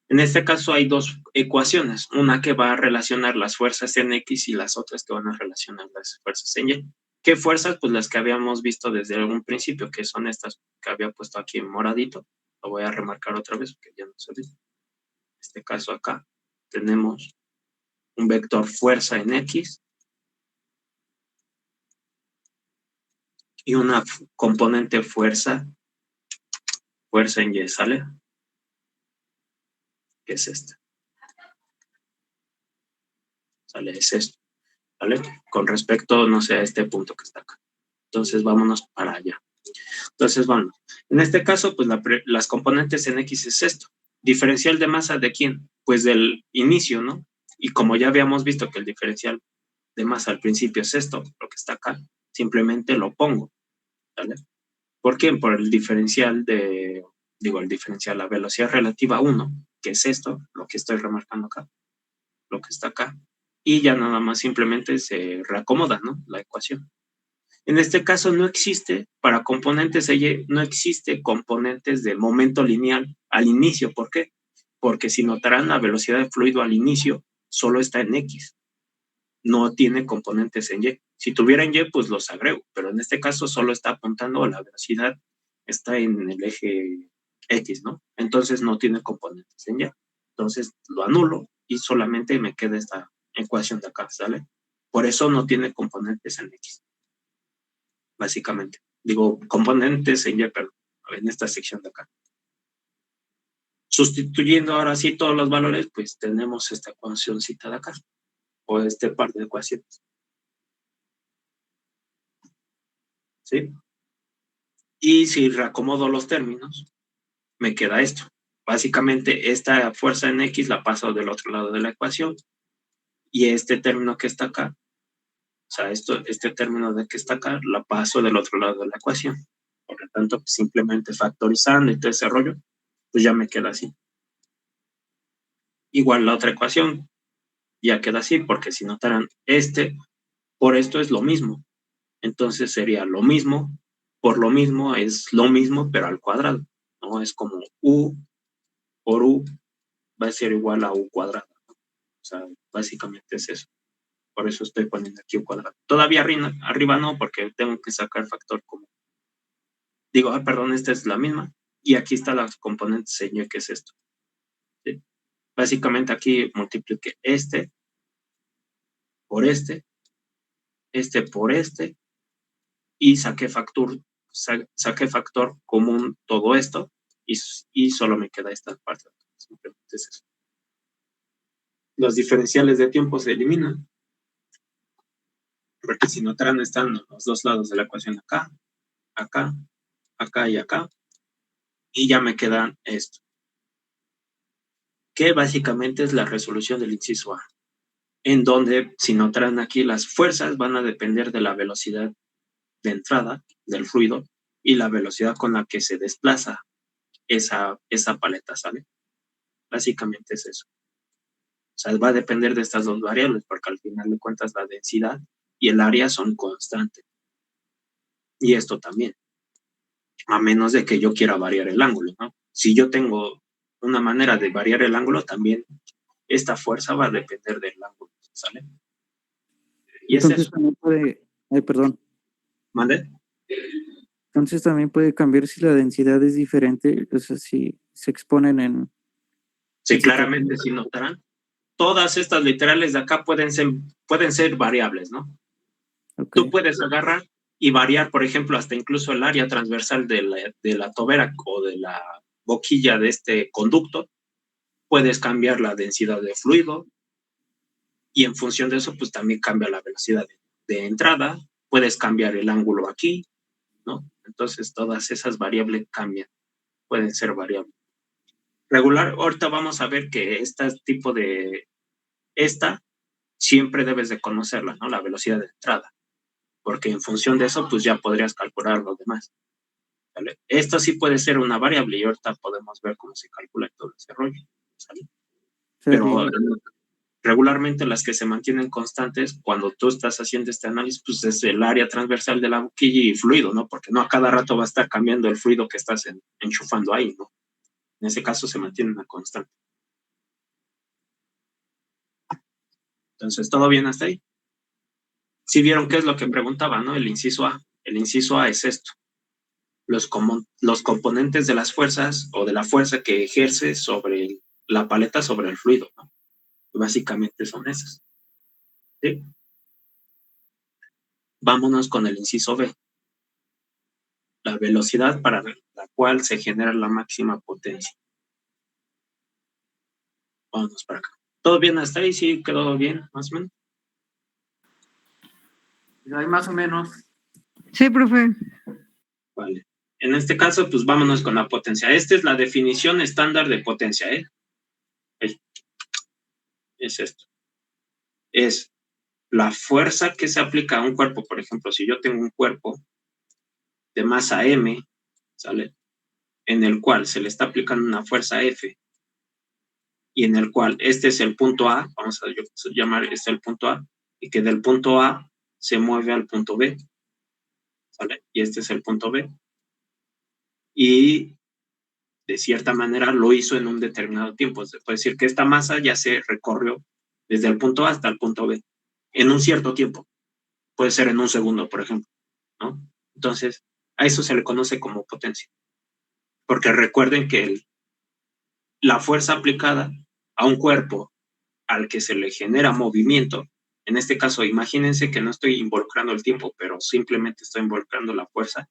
En este caso hay dos ecuaciones, una que va a relacionar las fuerzas en X y las otras que van a relacionar las fuerzas en Y. ¿Qué fuerzas? Pues las que habíamos visto desde algún principio, que son estas que había puesto aquí en moradito. Lo voy a remarcar otra vez porque ya no se olvida. En este caso acá tenemos un vector fuerza en X y una componente fuerza en Y, ¿sale? Que es esta. ¿Sale? Es esto, ¿vale? Con respecto, no sé, a este punto que está acá. Entonces, vámonos para allá. Entonces, bueno, en este caso, pues las componentes en X es esto. ¿Diferencial de masa de quién? Pues del inicio, ¿no? Y como ya habíamos visto que el diferencial de masa al principio es esto, lo que está acá, simplemente lo pongo, ¿vale? ¿Por qué? Por el diferencial la velocidad relativa 1, que es esto, lo que estoy remarcando acá, lo que está acá, y ya nada más simplemente se reacomoda, ¿no? La ecuación. En este caso no existe, para componentes Y, no existe componentes de momento lineal al inicio. ¿Por qué? Porque si notarán la velocidad de fluido al inicio solo está en X, no tiene componentes en Y. Si tuviera en Y, pues los agrego, pero en este caso solo está apuntando a la velocidad, está en el eje X, ¿no? Entonces no tiene componentes en Y. Entonces lo anulo y solamente me queda esta ecuación de acá, ¿sale? Por eso no tiene componentes en X, básicamente. Digo, componentes en Y, perdón, en esta sección de acá. Sustituyendo ahora sí todos los valores, pues tenemos esta ecuacióncita de acá, o este par de ecuaciones. ¿Sí? Y si reacomodo los términos, me queda esto. Básicamente, esta fuerza en X la paso del otro lado de la ecuación, y este término que está acá, o sea, este término de que está acá, la paso del otro lado de la ecuación. Por lo tanto, pues, simplemente factorizando y todo ese rollo, pues ya me queda así. Igual la otra ecuación ya queda así, porque si notaran por esto es lo mismo. Entonces sería lo mismo, por lo mismo es lo mismo, pero al cuadrado, ¿no? Es como U por U va a ser igual a U cuadrado, ¿no? O sea, básicamente es eso. Por eso estoy poniendo aquí U cuadrado. Todavía arriba no, porque tengo que sacar factor común. Digo, perdón, esta es la misma. Y aquí está la componente seña, que es esto. ¿Sí? Básicamente aquí multipliqué este por este por este, y saqué factor común todo esto, y solo me queda esta parte. Simplemente es eso. Los diferenciales de tiempo se eliminan, porque si notaran están los dos lados de la ecuación acá, acá, acá y acá, y ya me quedan esto, que básicamente es la resolución del inciso A, en donde, si notaran aquí, las fuerzas van a depender de la velocidad de entrada del fluido y la velocidad con la que se desplaza esa paleta, ¿sale? Básicamente es eso. O sea, va a depender de estas dos variables, porque al final de cuentas la densidad y el área son constantes. Y esto también, a menos de que yo quiera variar el ángulo, ¿no? Si yo tengo una manera de variar el ángulo, también esta fuerza va a depender del ángulo, ¿sale? Y entonces es eso. también puede, perdón, ¿Mande? entonces también puede cambiar si la densidad es diferente, o sea, si se exponen en... Sí, claramente, si notarán, todas estas literales de acá pueden ser variables, ¿no? Okay. Tú puedes agarrar y variar, por ejemplo, hasta incluso el área transversal de la tobera o de la boquilla de este conducto. Puedes cambiar la densidad de fluido, y en función de eso, pues también cambia la velocidad de entrada. Puedes cambiar el ángulo aquí, ¿no? Entonces, todas esas variables cambian, pueden ser variables. Regular, ahorita vamos a ver que esta siempre debes de conocerla, ¿no? La velocidad de entrada, porque en función de eso, pues ya podrías calcular lo demás, ¿vale? Esto sí puede ser una variable, y ahorita podemos ver cómo se calcula todo ese rollo, ¿sale? Pero regularmente las que se mantienen constantes cuando tú estás haciendo este análisis, pues es el área transversal de la boquilla y fluido, ¿no? Porque no a cada rato va a estar cambiando el fluido que estás enchufando ahí, ¿no? En ese caso se mantiene una constante. Entonces, ¿todo bien hasta ahí? Si vieron qué es lo que preguntaba, ¿no? El inciso A. El inciso A es esto. Los componentes de las fuerzas o de la fuerza que ejerce sobre la paleta sobre el fluido, ¿no? Básicamente son esas. ¿Sí? Vámonos con el inciso B. La velocidad para la cual se genera la máxima potencia. Vámonos para acá. ¿Todo bien hasta ahí? ¿Sí quedó bien, más o menos? Hay más o menos. Sí, profe. Vale. En este caso, pues vámonos con la potencia. Esta es la definición estándar de potencia, ¿eh? Es esto. Es la fuerza que se aplica a un cuerpo. Por ejemplo, si yo tengo un cuerpo de masa M, ¿sale? En el cual se le está aplicando una fuerza F, y en el cual este es el punto A, vamos a llamar este el punto A, y que del punto A se mueve al punto B, ¿sale? Y este es el punto B. Y de cierta manera lo hizo en un determinado tiempo. Se puede decir que esta masa ya se recorrió desde el punto A hasta el punto B en un cierto tiempo. Puede ser en un segundo, por ejemplo, ¿no? Entonces, a eso se le conoce como potencia. Porque recuerden que la fuerza aplicada a un cuerpo al que se le genera movimiento, en este caso, imagínense que no estoy involucrando el tiempo, pero simplemente estoy involucrando la fuerza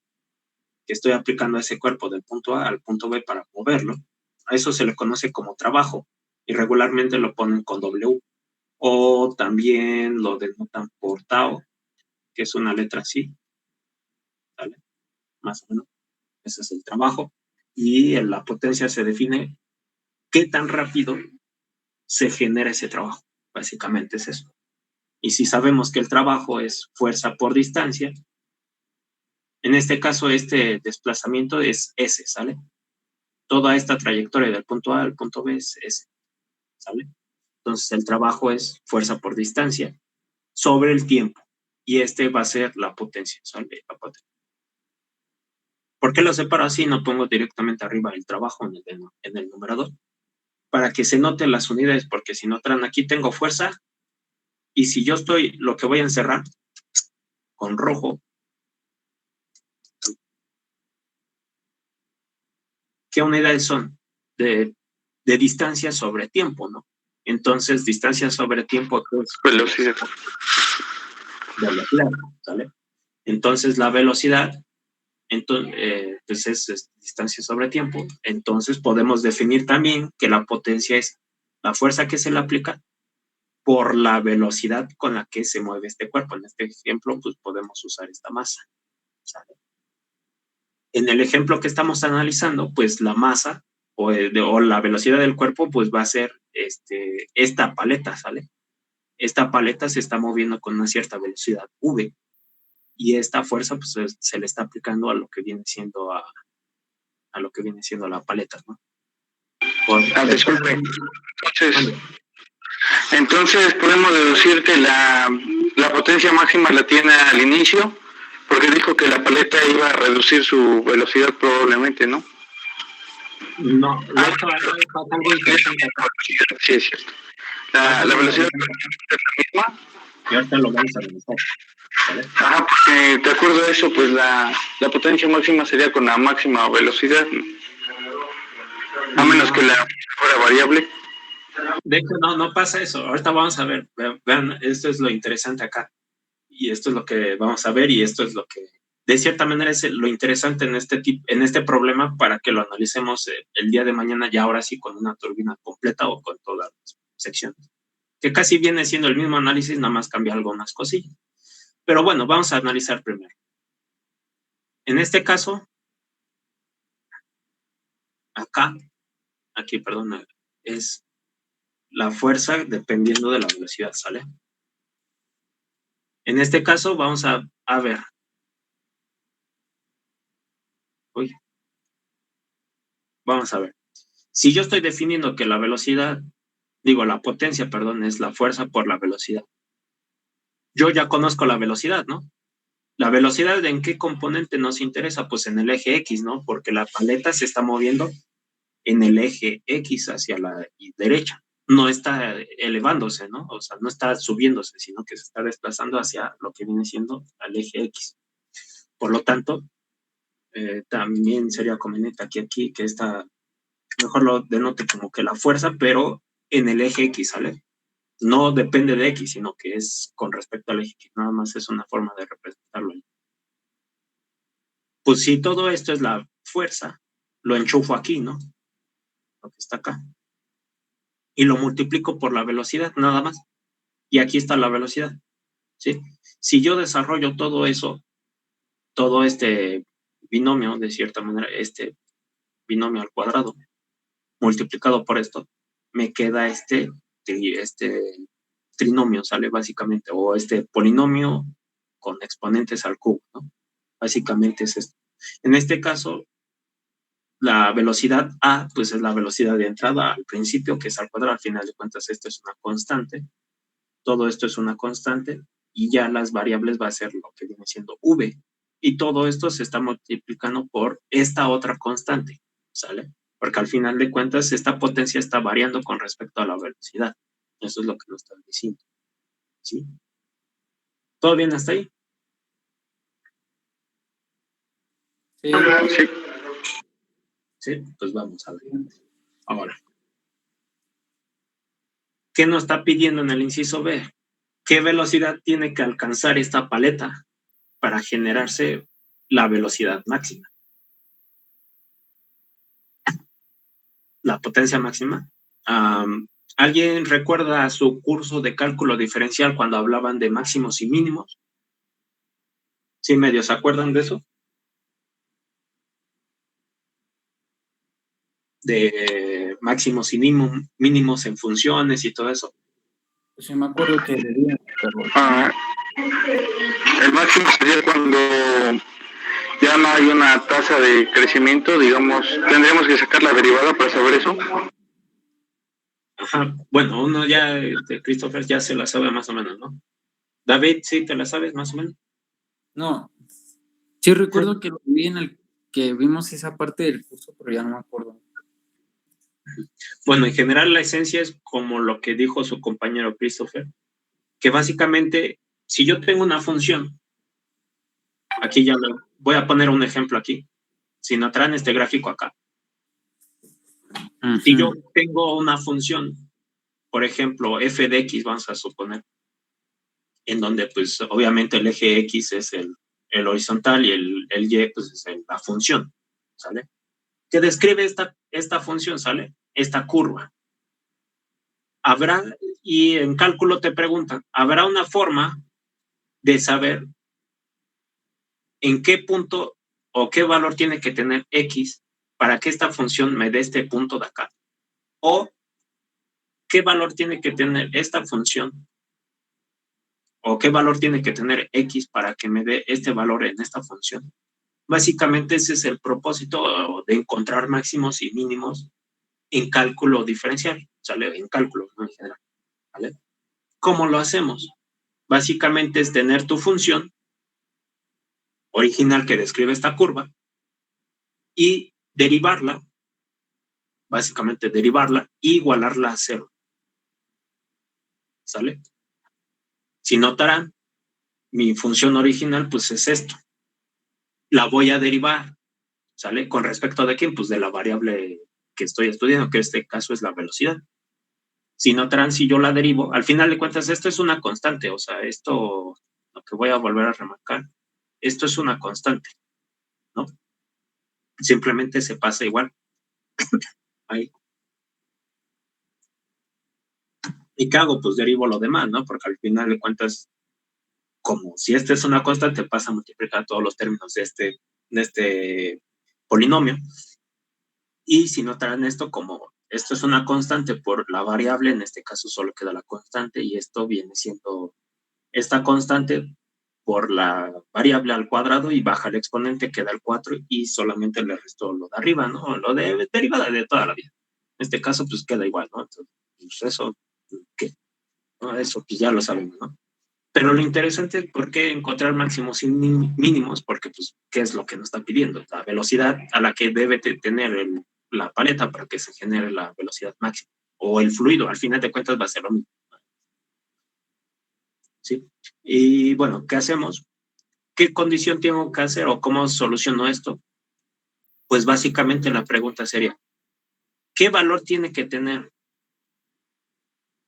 que estoy aplicando a ese cuerpo del punto A al punto B para moverlo, A eso se le conoce como trabajo y regularmente lo ponen con W. O también lo denotan por tau, que es una letra así, ¿vale? Más o menos. Ese es el trabajo. Y en la potencia se define qué tan rápido se genera ese trabajo. Básicamente es eso. Y si sabemos que el trabajo es fuerza por distancia, en este caso este desplazamiento es S, ¿sale? Toda esta trayectoria del punto A al punto B es S, ¿sale? Entonces el trabajo es fuerza por distancia sobre el tiempo. Y este va a ser la potencia, ¿sale? La potencia. ¿Por qué lo separo así? No pongo directamente arriba el trabajo en el numerador. Para que se noten las unidades, porque si notan aquí tengo fuerza, y si yo estoy, lo que voy a encerrar con rojo, ¿qué unidades son? De distancia sobre tiempo, ¿no? Entonces, distancia sobre tiempo es Velocidad. velocidad, ¿sale? Entonces, la velocidad, pues es distancia sobre tiempo. Entonces, podemos definir también que la potencia es la fuerza que se le aplica por la velocidad con la que se mueve este cuerpo. En este ejemplo, pues podemos usar esta masa, ¿sale? En el ejemplo que estamos analizando, pues la masa o la velocidad del cuerpo, pues va a ser esta paleta, ¿sale? Esta paleta se está moviendo con una cierta velocidad V y esta fuerza pues se le está aplicando a lo que viene siendo a lo que viene siendo la paleta, ¿no? Disculpe. Entonces podemos deducir que la potencia máxima la tiene al inicio, porque dijo que la paleta iba a reducir su velocidad probablemente, ¿no? No, algo interesante acá. Sí, es cierto. La velocidad es la misma. Y ahorita lo vamos a revisar, ¿vale? Ajá, porque de acuerdo a eso, pues la potencia máxima sería con la máxima velocidad, ¿no? A menos que la fuera variable. De hecho, no pasa eso. Ahorita vamos a ver. Vean, esto es lo interesante acá. Y esto es lo que vamos a ver y esto es lo que, de cierta manera, es lo interesante en este problema para que lo analicemos el día de mañana, ya ahora sí con una turbina completa o con todas las secciones. Que casi viene siendo el mismo análisis, nada más cambia algunas cosillas. Pero bueno, vamos a analizar primero. En este caso, aquí, perdón, es la fuerza dependiendo de la velocidad, ¿sale? En este caso vamos a ver. Vamos a ver. Si yo estoy definiendo que la velocidad, la potencia, perdón, es la fuerza por la velocidad. Yo ya conozco la velocidad, ¿no? La velocidad, ¿en qué componente nos interesa? Pues en el eje X, ¿no? Porque la paleta se está moviendo en el eje X hacia la derecha. No está elevándose, ¿no? O sea, no está subiéndose, sino que se está desplazando hacia lo que viene siendo el eje X. Por lo tanto, también sería conveniente aquí que esta, mejor lo denote como que la fuerza, pero en el eje X, ¿sale? No depende de X, sino que es con respecto al eje X, nada más es una forma de representarlo. Pues si todo esto es la fuerza, lo enchufo aquí, ¿no? Lo que está acá. Y lo multiplico por la velocidad, nada más. Y aquí está la velocidad, ¿sí? Si yo desarrollo todo eso, todo este binomio, de cierta manera, este binomio al cuadrado, multiplicado por esto, me queda este trinomio, ¿sale? Básicamente, o este polinomio con exponentes al cubo, ¿no? Básicamente es esto. En este caso, la velocidad A, pues es la velocidad de entrada al principio, que es al cuadrado. Al final de cuentas, esto es una constante. Todo esto es una constante. Y ya las variables va a ser lo que viene siendo V. Y todo esto se está multiplicando por esta otra constante, ¿sale? Porque al final de cuentas, esta potencia está variando con respecto a la velocidad. Eso es lo que nos están diciendo, ¿sí? ¿Todo bien hasta ahí? Sí. Sí, pues vamos a ver. Ahora, ¿qué nos está pidiendo en el inciso B? ¿Qué velocidad tiene que alcanzar esta paleta para generarse la velocidad máxima? la potencia máxima. ¿Alguien recuerda su curso de cálculo diferencial cuando hablaban de máximos y mínimos? ¿Sí medio se acuerdan de eso? De máximos y mínimos en funciones y todo eso. Pues sí me acuerdo que debían, pero El máximo sería cuando ya no hay una tasa de crecimiento, digamos, tendríamos que sacar la derivada para saber eso. Ajá, bueno, uno ya, Christopher ya se la sabe más o menos, ¿no? David, ¿sí te la sabes más o menos? no. Sí recuerdo que lo vi en el que vimos esa parte del curso, pero ya no me acuerdo. Bueno, en general la esencia es como lo que dijo su compañero Christopher, que básicamente, si yo tengo una función, aquí ya voy a poner un ejemplo aquí, si no traen este gráfico acá. Si yo tengo una función, por ejemplo, f de x, vamos a suponer, en donde pues obviamente el eje x es el horizontal y el y pues es la función, ¿sale? Que describe esta función, ¿sale? Esta curva. Habrá, y en cálculo te preguntan, ¿habrá una forma de saber en qué punto o qué valor tiene que tener x para que esta función me dé este punto de acá? O qué valor tiene que tener esta función o qué valor tiene que tener x para que me dé este valor en esta función. Básicamente ese es el propósito de encontrar máximos y mínimos en cálculo diferencial, ¿sale? En cálculo, ¿no? En general, ¿vale? ¿Cómo lo hacemos? Básicamente es tener tu función original que describe esta curva y derivarla, básicamente derivarla e igualarla a cero, ¿sale? Si notarán, mi función original pues es esto. La voy a derivar, ¿sale? ¿Con respecto de quién? Pues de la variable que estoy estudiando, que en este caso es la velocidad. Si notarán, si yo la derivo, al final de cuentas esto es una constante, o sea, esto, lo que voy a volver a remarcar, esto es una constante, ¿no? Simplemente se pasa igual. Ahí. ¿Y qué hago? Pues derivo lo demás, ¿no? Porque al final de cuentas, como si esta es una constante, pasa a multiplicar todos los términos de este polinomio. Y si notarán esto, como esto es una constante por la variable, en este caso solo queda la constante, y esto viene siendo esta constante por la variable al cuadrado y baja el exponente, queda el 4 y solamente le resto lo de arriba, ¿no? Lo de derivada de toda la vida. En este caso, pues queda igual, ¿no? Entonces, pues eso, ¿qué? ¿No? Eso pues ya lo sabemos, ¿no? Pero lo interesante es por qué encontrar máximos y mínimos, porque pues, ¿qué es lo que nos está pidiendo? La velocidad a la que debe tener la paleta para que se genere la velocidad máxima, o el fluido, al final de cuentas va a ser lo mismo. ¿Sí? Y bueno, ¿qué hacemos? ¿Qué condición tengo que hacer o cómo soluciono esto? Pues básicamente la pregunta sería, ¿qué valor tiene que tener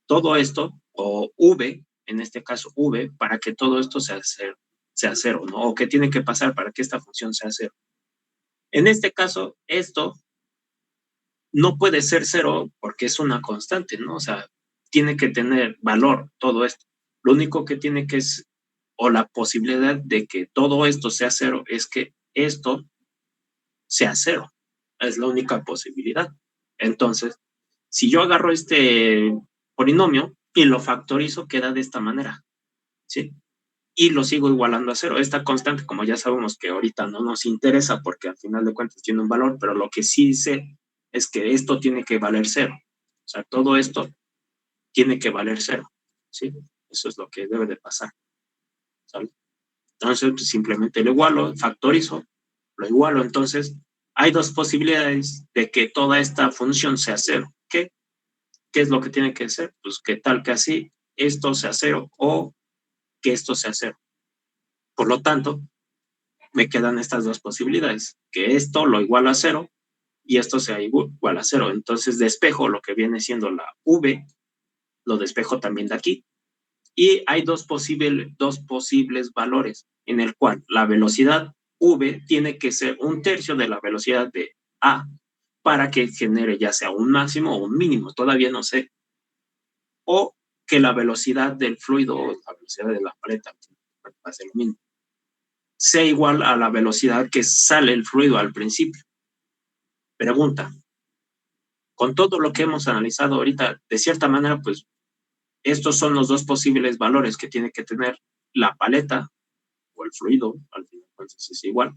todo esto, o V, en este caso V, para que todo esto sea cero, ¿no? O qué tiene que pasar para que esta función sea cero. En este caso, esto no puede ser cero porque es una constante, ¿no? O sea, tiene que tener valor todo esto. Lo único que tiene que es, o la posibilidad de que todo esto sea cero, es que esto sea cero. Es la única posibilidad. Entonces, si yo agarro este polinomio y lo factorizo, queda de esta manera, ¿sí? Y lo sigo igualando a cero. Esta constante, como ya sabemos que ahorita no nos interesa porque al final de cuentas tiene un valor, pero lo que sí sé es que esto tiene que valer cero. O sea, todo esto tiene que valer cero, ¿sí? Eso es lo que debe de pasar, ¿sale? Entonces, pues, simplemente lo igualo, factorizo, lo igualo. Entonces, hay dos posibilidades de que toda esta función sea cero. ¿Qué es lo que tiene que ser? Pues que tal que así, esto sea cero o que esto sea cero. Por lo tanto, me quedan estas dos posibilidades, que esto lo igualo a cero y esto sea igual a cero. Entonces despejo lo que viene siendo la V, lo despejo también de aquí. Y hay dos posibles valores en el cual la velocidad V tiene que ser 1/3 de la velocidad de A para que genere ya sea un máximo o un mínimo, todavía no sé. O que la velocidad del fluido o la velocidad de la paleta, va a ser lo mismo, sea igual a la velocidad que sale el fluido al principio. Pregunta, con todo lo que hemos analizado ahorita, de cierta manera, pues estos son los dos posibles valores que tiene que tener la paleta o el fluido, al final entonces es igual,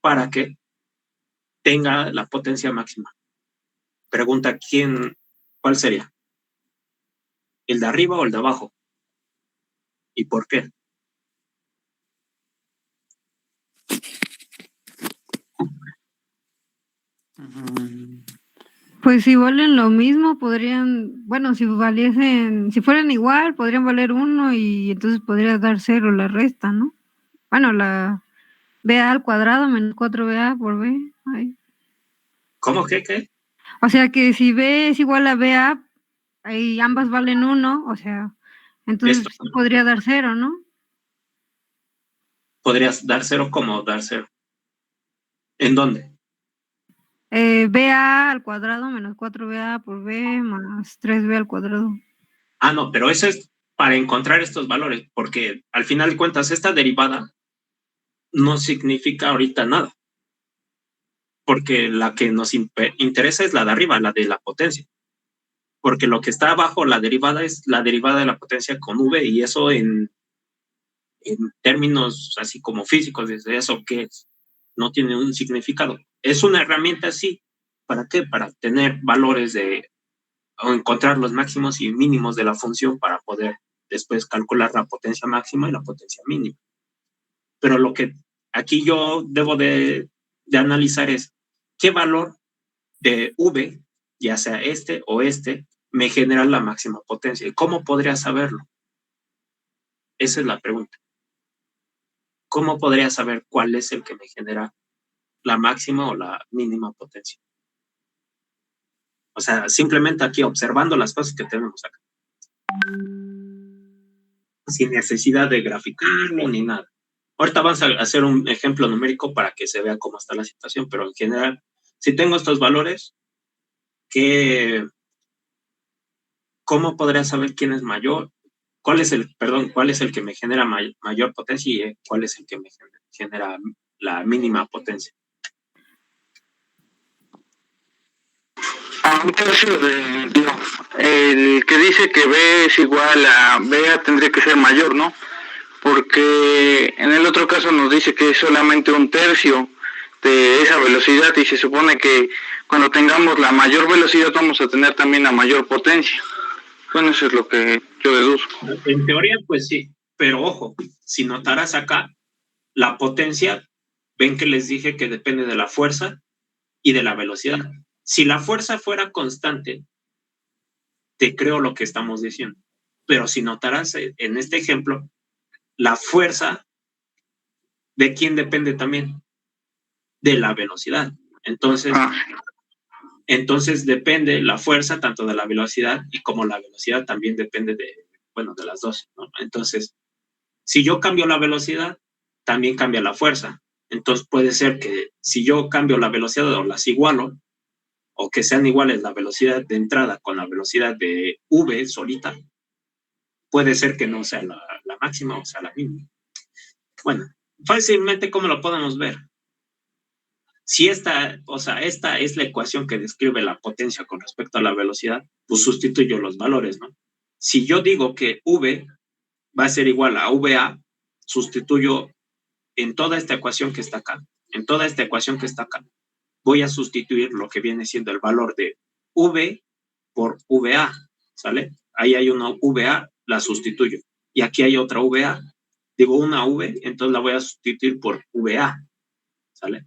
para que tenga la potencia máxima. Pregunta, ¿cuál sería? ¿El de arriba o el de abajo? ¿Y por qué? Pues si valen lo mismo, podrían, bueno, si fueran igual, podrían valer 1 y entonces podría dar 0 la resta, ¿no? Bueno, la BA al cuadrado menos 4BA por B. Ay. ¿Cómo? ¿Qué? O sea que si B es igual a BA, y ambas valen 1, o sea, entonces Esto. podría dar 0, ¿no? ¿Podrías dar 0 como dar 0? ¿En dónde? BA al cuadrado menos 4BA por B más 3B al cuadrado. Ah, no, pero eso es para encontrar estos valores, porque al final de cuentas esta derivada no significa ahorita nada, porque la que nos interesa es la de arriba, la de la potencia, porque lo que está abajo, la derivada, es la derivada de la potencia con V, y eso en términos así como físicos, desde eso que no tiene un significado. Es una herramienta, sí. ¿Para qué? Para tener valores o encontrar los máximos y mínimos de la función para poder después calcular la potencia máxima y la potencia mínima. Pero lo que aquí yo debo de analizar es qué valor de V, ya sea este o este, me genera la máxima potencia. ¿Y cómo podría saberlo? Esa es la pregunta. ¿Cómo podría saber cuál es el que me genera la máxima o la mínima potencia? O sea, simplemente aquí observando las cosas que tenemos acá. Sin necesidad de graficarlo ni nada. Ahorita vamos a hacer un ejemplo numérico para que se vea cómo está la situación, pero en general, si tengo estos valores, ¿cómo podría saber quién es mayor? ¿Cuál es el que me genera mayor potencia y cuál es el que me genera la mínima potencia? A un tercio de Dios. El que dice que B es igual a BA tendría que ser mayor, ¿no? Porque en el otro caso nos dice que es solamente un tercio de esa velocidad y se supone que cuando tengamos la mayor velocidad vamos a tener también la mayor potencia. Bueno, eso es lo que yo deduzco. En teoría, pues sí, pero ojo, si notaras acá, la potencia, ven que les dije que depende de la fuerza y de la velocidad. Si la fuerza fuera constante, te creo lo que estamos diciendo. Pero si notaras en este ejemplo, la fuerza, ¿de quién depende también? De la velocidad. Entonces depende la fuerza tanto de la velocidad y como la velocidad también depende de las dos, ¿no? Entonces, si yo cambio la velocidad, también cambia la fuerza. Entonces puede ser que si yo cambio la velocidad o las igualo, o que sean iguales la velocidad de entrada con la velocidad de V solita, puede ser que no sea la máxima o sea la mínima. Bueno, fácilmente, ¿cómo lo podemos ver? Si esta es la ecuación que describe la potencia con respecto a la velocidad, pues sustituyo los valores, ¿no? Si yo digo que V va a ser igual a VA, sustituyo en toda esta ecuación que está acá, voy a sustituir lo que viene siendo el valor de V por VA, ¿sale? Ahí hay una VA, la sustituyo. Y aquí hay otra VA, digo una V, entonces la voy a sustituir por VA, ¿sale?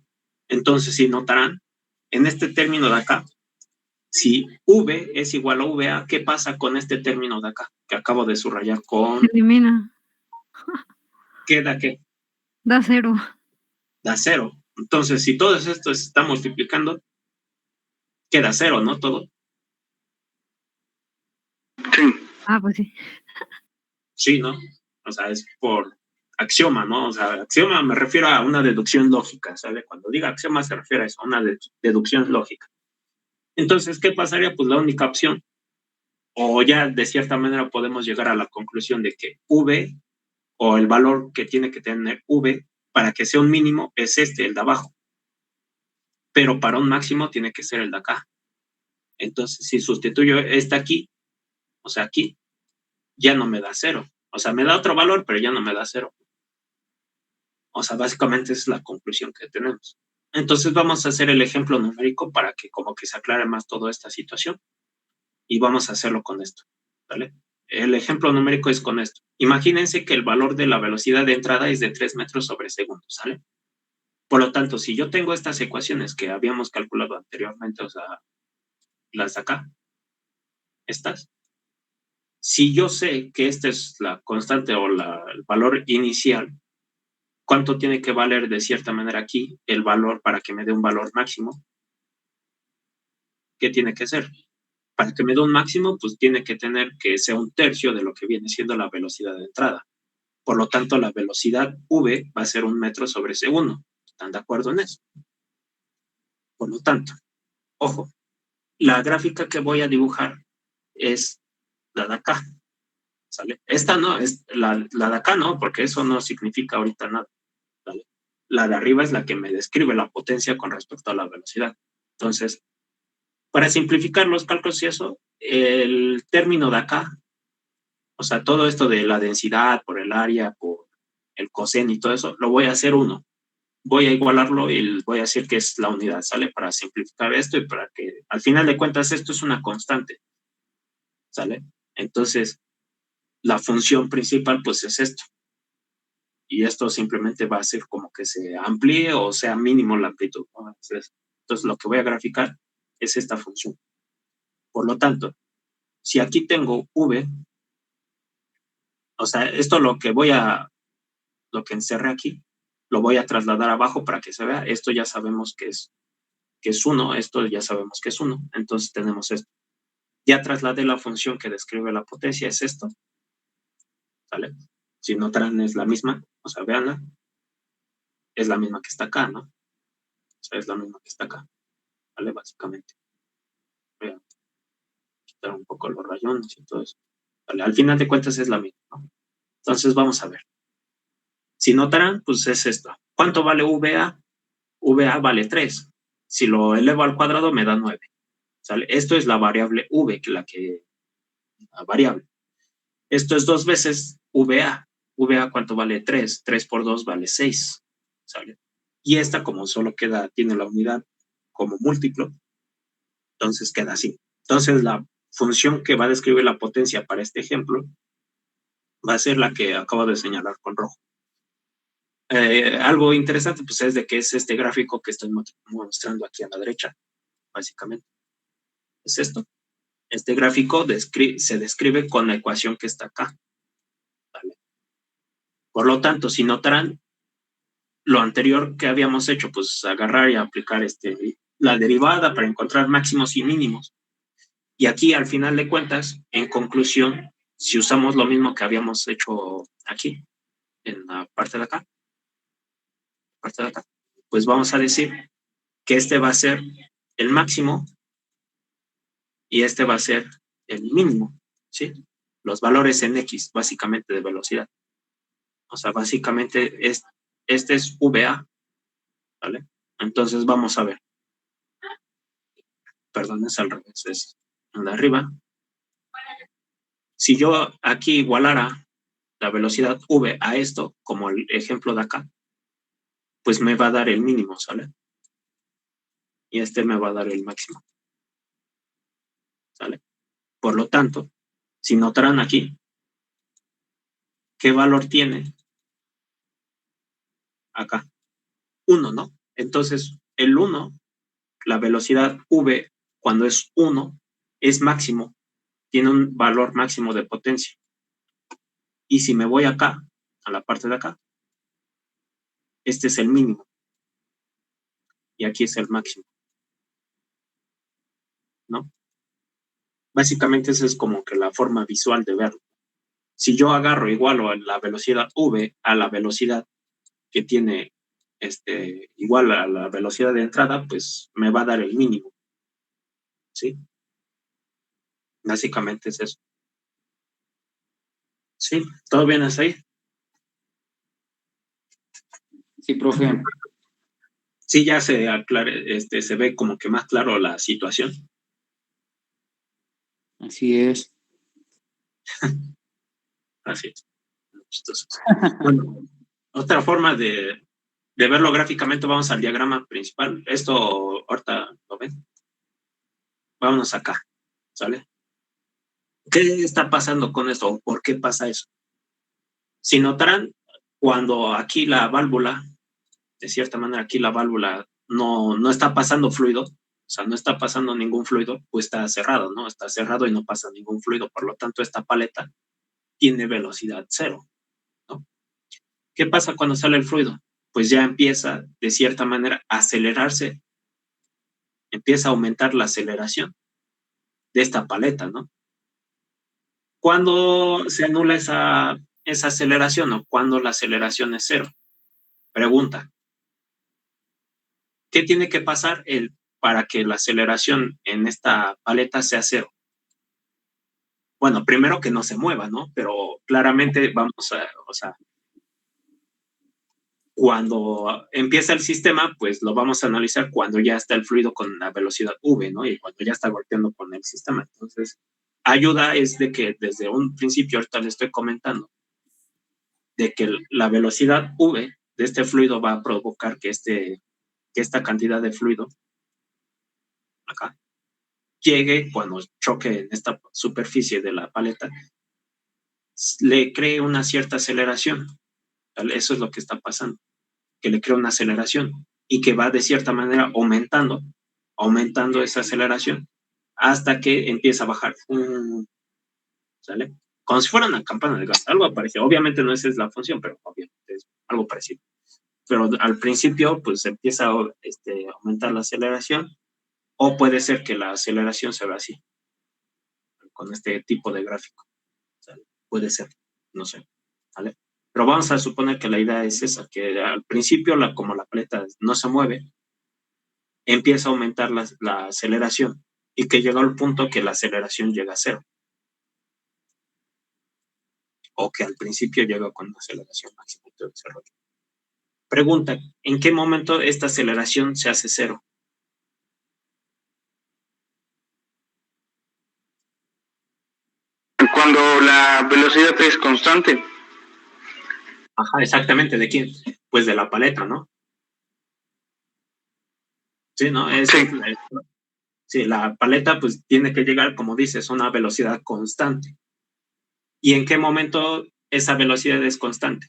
Entonces, si notarán, en este término de acá, si V es igual a VA, ¿qué pasa con este término de acá? Que acabo de subrayar con... Se elimina. ¿Queda qué? Da 0. Da 0. Entonces, si todo esto se está multiplicando, queda 0, ¿no? Todo. Sí. Ah, pues sí. Sí, ¿no? O sea, es por axioma, ¿no? O sea, axioma me refiero a una deducción lógica, ¿sabe? Cuando diga axioma se refiere a eso, a una deducción lógica. Entonces, ¿qué pasaría? Pues la única opción, o ya de cierta manera podemos llegar a la conclusión de que V, o el valor que tiene que tener V, para que sea un mínimo, es el de abajo. Pero para un máximo tiene que ser el de acá. Entonces, si sustituyo aquí, o sea, aquí, ya no me da 0. O sea, me da otro valor, pero ya no me da 0. O sea, básicamente esa es la conclusión que tenemos. Entonces vamos a hacer el ejemplo numérico para que como que se aclare más toda esta situación. Y vamos a hacerlo con esto, ¿vale? El ejemplo numérico es con esto. Imagínense que el valor de la velocidad de entrada es de 3 metros sobre segundo, ¿sale? Por lo tanto, si yo tengo estas ecuaciones que habíamos calculado anteriormente, o sea, las de acá, estas, si yo sé que esta es la constante o el valor inicial, ¿cuánto tiene que valer de cierta manera aquí el valor para que me dé un valor máximo? ¿Qué tiene que ser? Para que me dé un máximo, pues tiene que tener que ser un tercio de lo que viene siendo la velocidad de entrada. Por lo tanto, la velocidad V va a ser 1 metro sobre segundo. ¿Están de acuerdo en eso? Por lo tanto, ojo, la gráfica que voy a dibujar es la de acá, ¿sale? Esta no, es la de acá no, porque eso no significa ahorita nada, ¿vale? La de arriba es la que me describe la potencia con respecto a la velocidad. Entonces, para simplificar los cálculos y eso, el término de acá, o sea, todo esto de la densidad por el área, por el coseno y todo eso, lo voy a hacer 1. Voy a igualarlo y voy a decir que es la unidad, ¿sale? Para simplificar esto y para que al final de cuentas esto es una constante, ¿sale? Entonces, la función principal pues es esto. Y esto simplemente va a ser como que se amplíe o sea mínimo la amplitud, ¿no? Entonces, lo que voy a graficar es esta función. Por lo tanto, si aquí tengo V, o sea, esto lo que encerré aquí, lo voy a trasladar abajo para que se vea. Esto ya sabemos que es 1, esto ya sabemos que es 1. Entonces tenemos esto. Ya trasladé la función que describe la potencia, es esto. ¿Sale? Si notarán es la misma, o sea, veanla. Es la misma que está acá, ¿no? O sea, es la misma que está acá. ¿Vale? Básicamente. Voy a quitar un poco los rayones y todo eso. ¿Vale? Al final de cuentas es la misma, ¿no? Entonces vamos a ver. Si notarán, pues es esto. ¿Cuánto vale VA? VA vale 3. Si lo elevo al cuadrado me da 9. ¿Sale? Esto es la variable V, la variable. Esto es 2 veces VA. VA, ¿cuánto vale? 3. 3 por 2 vale 6. ¿Sale? Y esta, como solo tiene la unidad como múltiplo, entonces queda así. Entonces, la función que va a describir la potencia para este ejemplo va a ser la que acabo de señalar con rojo. Algo interesante, pues, es de que es este gráfico que estoy mostrando aquí a la derecha, básicamente. Es esto. Este gráfico se describe con la ecuación que está acá. ¿Vale? Por lo tanto, si notarán, lo anterior que habíamos hecho, pues agarrar y aplicar la derivada para encontrar máximos y mínimos. Y aquí, al final de cuentas, en conclusión, si usamos lo mismo que habíamos hecho aquí, en la parte de acá, pues vamos a decir que este va a ser el máximo y este va a ser el mínimo, ¿sí? Los valores en X, básicamente, de velocidad. O sea, básicamente, este es VA, ¿vale? Entonces, vamos a ver. Perdón, es al revés, es en la arriba. Si yo aquí igualara la velocidad V a esto, como el ejemplo de acá, pues me va a dar el mínimo, ¿sale? Y este me va a dar el máximo, ¿sale? Por lo tanto, si notarán aquí, ¿qué valor tiene? Acá, 1, ¿no? Entonces, el 1, la velocidad V, cuando es 1, es máximo, tiene un valor máximo de potencia. Y si me voy acá, a la parte de acá, este es el mínimo. Y aquí es el máximo, ¿no? Básicamente esa es como que la forma visual de verlo. Si yo agarro igualo la velocidad V a la velocidad que tiene igual a la velocidad de entrada, pues me va a dar el mínimo. ¿sí? Básicamente es eso. Sí, ¿todo bien hasta ahí? Sí, profe. Sí, ya se aclara, se ve como que más claro la situación. Así es. Así es. Chistoso. Bueno, otra forma de verlo gráficamente, vamos al diagrama principal. Esto ahorita lo ven. Vámonos acá, ¿sale? ¿Qué está pasando con esto? ¿Por qué pasa eso? Si notarán, cuando aquí la válvula, de cierta manera aquí la válvula no está pasando fluido, o sea, no está pasando ningún fluido, pues está cerrado, ¿no? Está cerrado y no pasa ningún fluido, por lo tanto esta paleta tiene velocidad cero, ¿no? ¿Qué pasa cuando sale el fluido? Pues ya empieza, de cierta manera, a acelerarse, empieza a aumentar la aceleración de esta paleta, ¿no? ¿Cuándo se anula esa aceleración o cuándo la aceleración es cero? Pregunta. ¿Qué tiene que pasar para que la aceleración en esta paleta sea cero? Bueno, primero que no se mueva, ¿no? Pero claramente o sea, cuando empieza el sistema, pues lo vamos a analizar cuando ya está el fluido con la velocidad v, ¿no? Y cuando ya está golpeando con el sistema. Entonces, ayuda es de que desde un principio, ahorita le estoy comentando, de que la velocidad v de este fluido va a provocar que esta cantidad de fluido acá llegue cuando choque en esta superficie de la paleta, le cree una cierta aceleración. ¿Vale? Eso es lo que está pasando, que le crea una aceleración y que va de cierta manera aumentando esa aceleración hasta que empieza a bajar. ¿Sale? Como si fuera una campana de gas, algo parecido. Obviamente no esa es la función, pero obviamente es algo parecido. Pero al principio, pues empieza a aumentar la aceleración, o puede ser que la aceleración se vea así, con este tipo de gráfico. ¿Sale? Puede ser, no sé. ¿Vale? Pero vamos a suponer que la idea es esa, que al principio, como la paleta no se mueve, empieza a aumentar la aceleración y que llega al punto que la aceleración llega a cero. O que al principio llega con una aceleración máxima y todo ese rollo. Pregunta, ¿en qué momento esta aceleración se hace cero? Cuando la velocidad es constante. Ajá, exactamente. ¿De quién? Pues de la paleta, ¿no? Sí, ¿no? Sí, la paleta pues tiene que llegar, como dices, a una velocidad constante. ¿Y en qué momento esa velocidad es constante?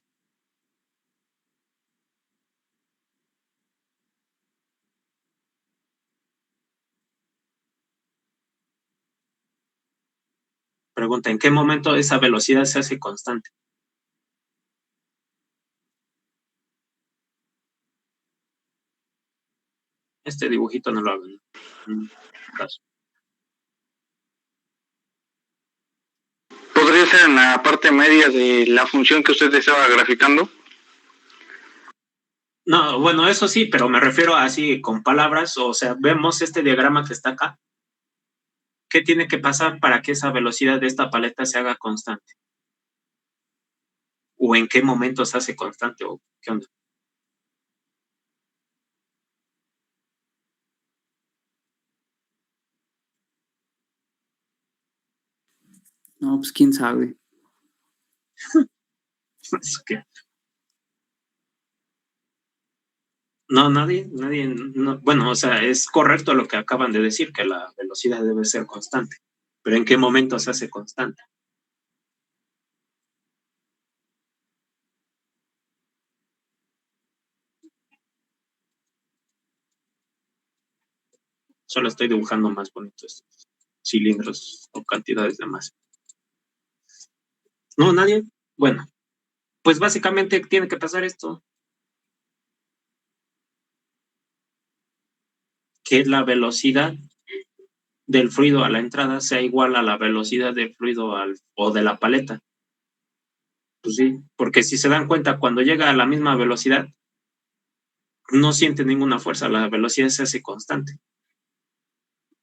Pregunta, ¿en qué momento esa velocidad se hace constante? Este dibujito no lo hagan. ¿Podría ser en la parte media de la función que usted estaba graficando? No, bueno, eso sí, pero me refiero así con palabras, o sea, vemos este diagrama que está acá. ¿Qué tiene que pasar para que esa velocidad de esta paleta se haga constante? ¿O en qué momento se hace constante? ¿O qué onda? No, pues quién sabe. Es que... No, nadie, no, bueno, o sea, es correcto lo que acaban de decir, que la velocidad debe ser constante, pero ¿en qué momento se hace constante? Solo estoy dibujando más bonitos cilindros o cantidades de masa. No, nadie. Bueno, pues básicamente tiene que pasar esto. Que la velocidad del fluido a la entrada sea igual a la velocidad del fluido o de la paleta. Pues sí, porque si se dan cuenta, cuando llega a la misma velocidad, no siente ninguna fuerza, la velocidad se hace constante.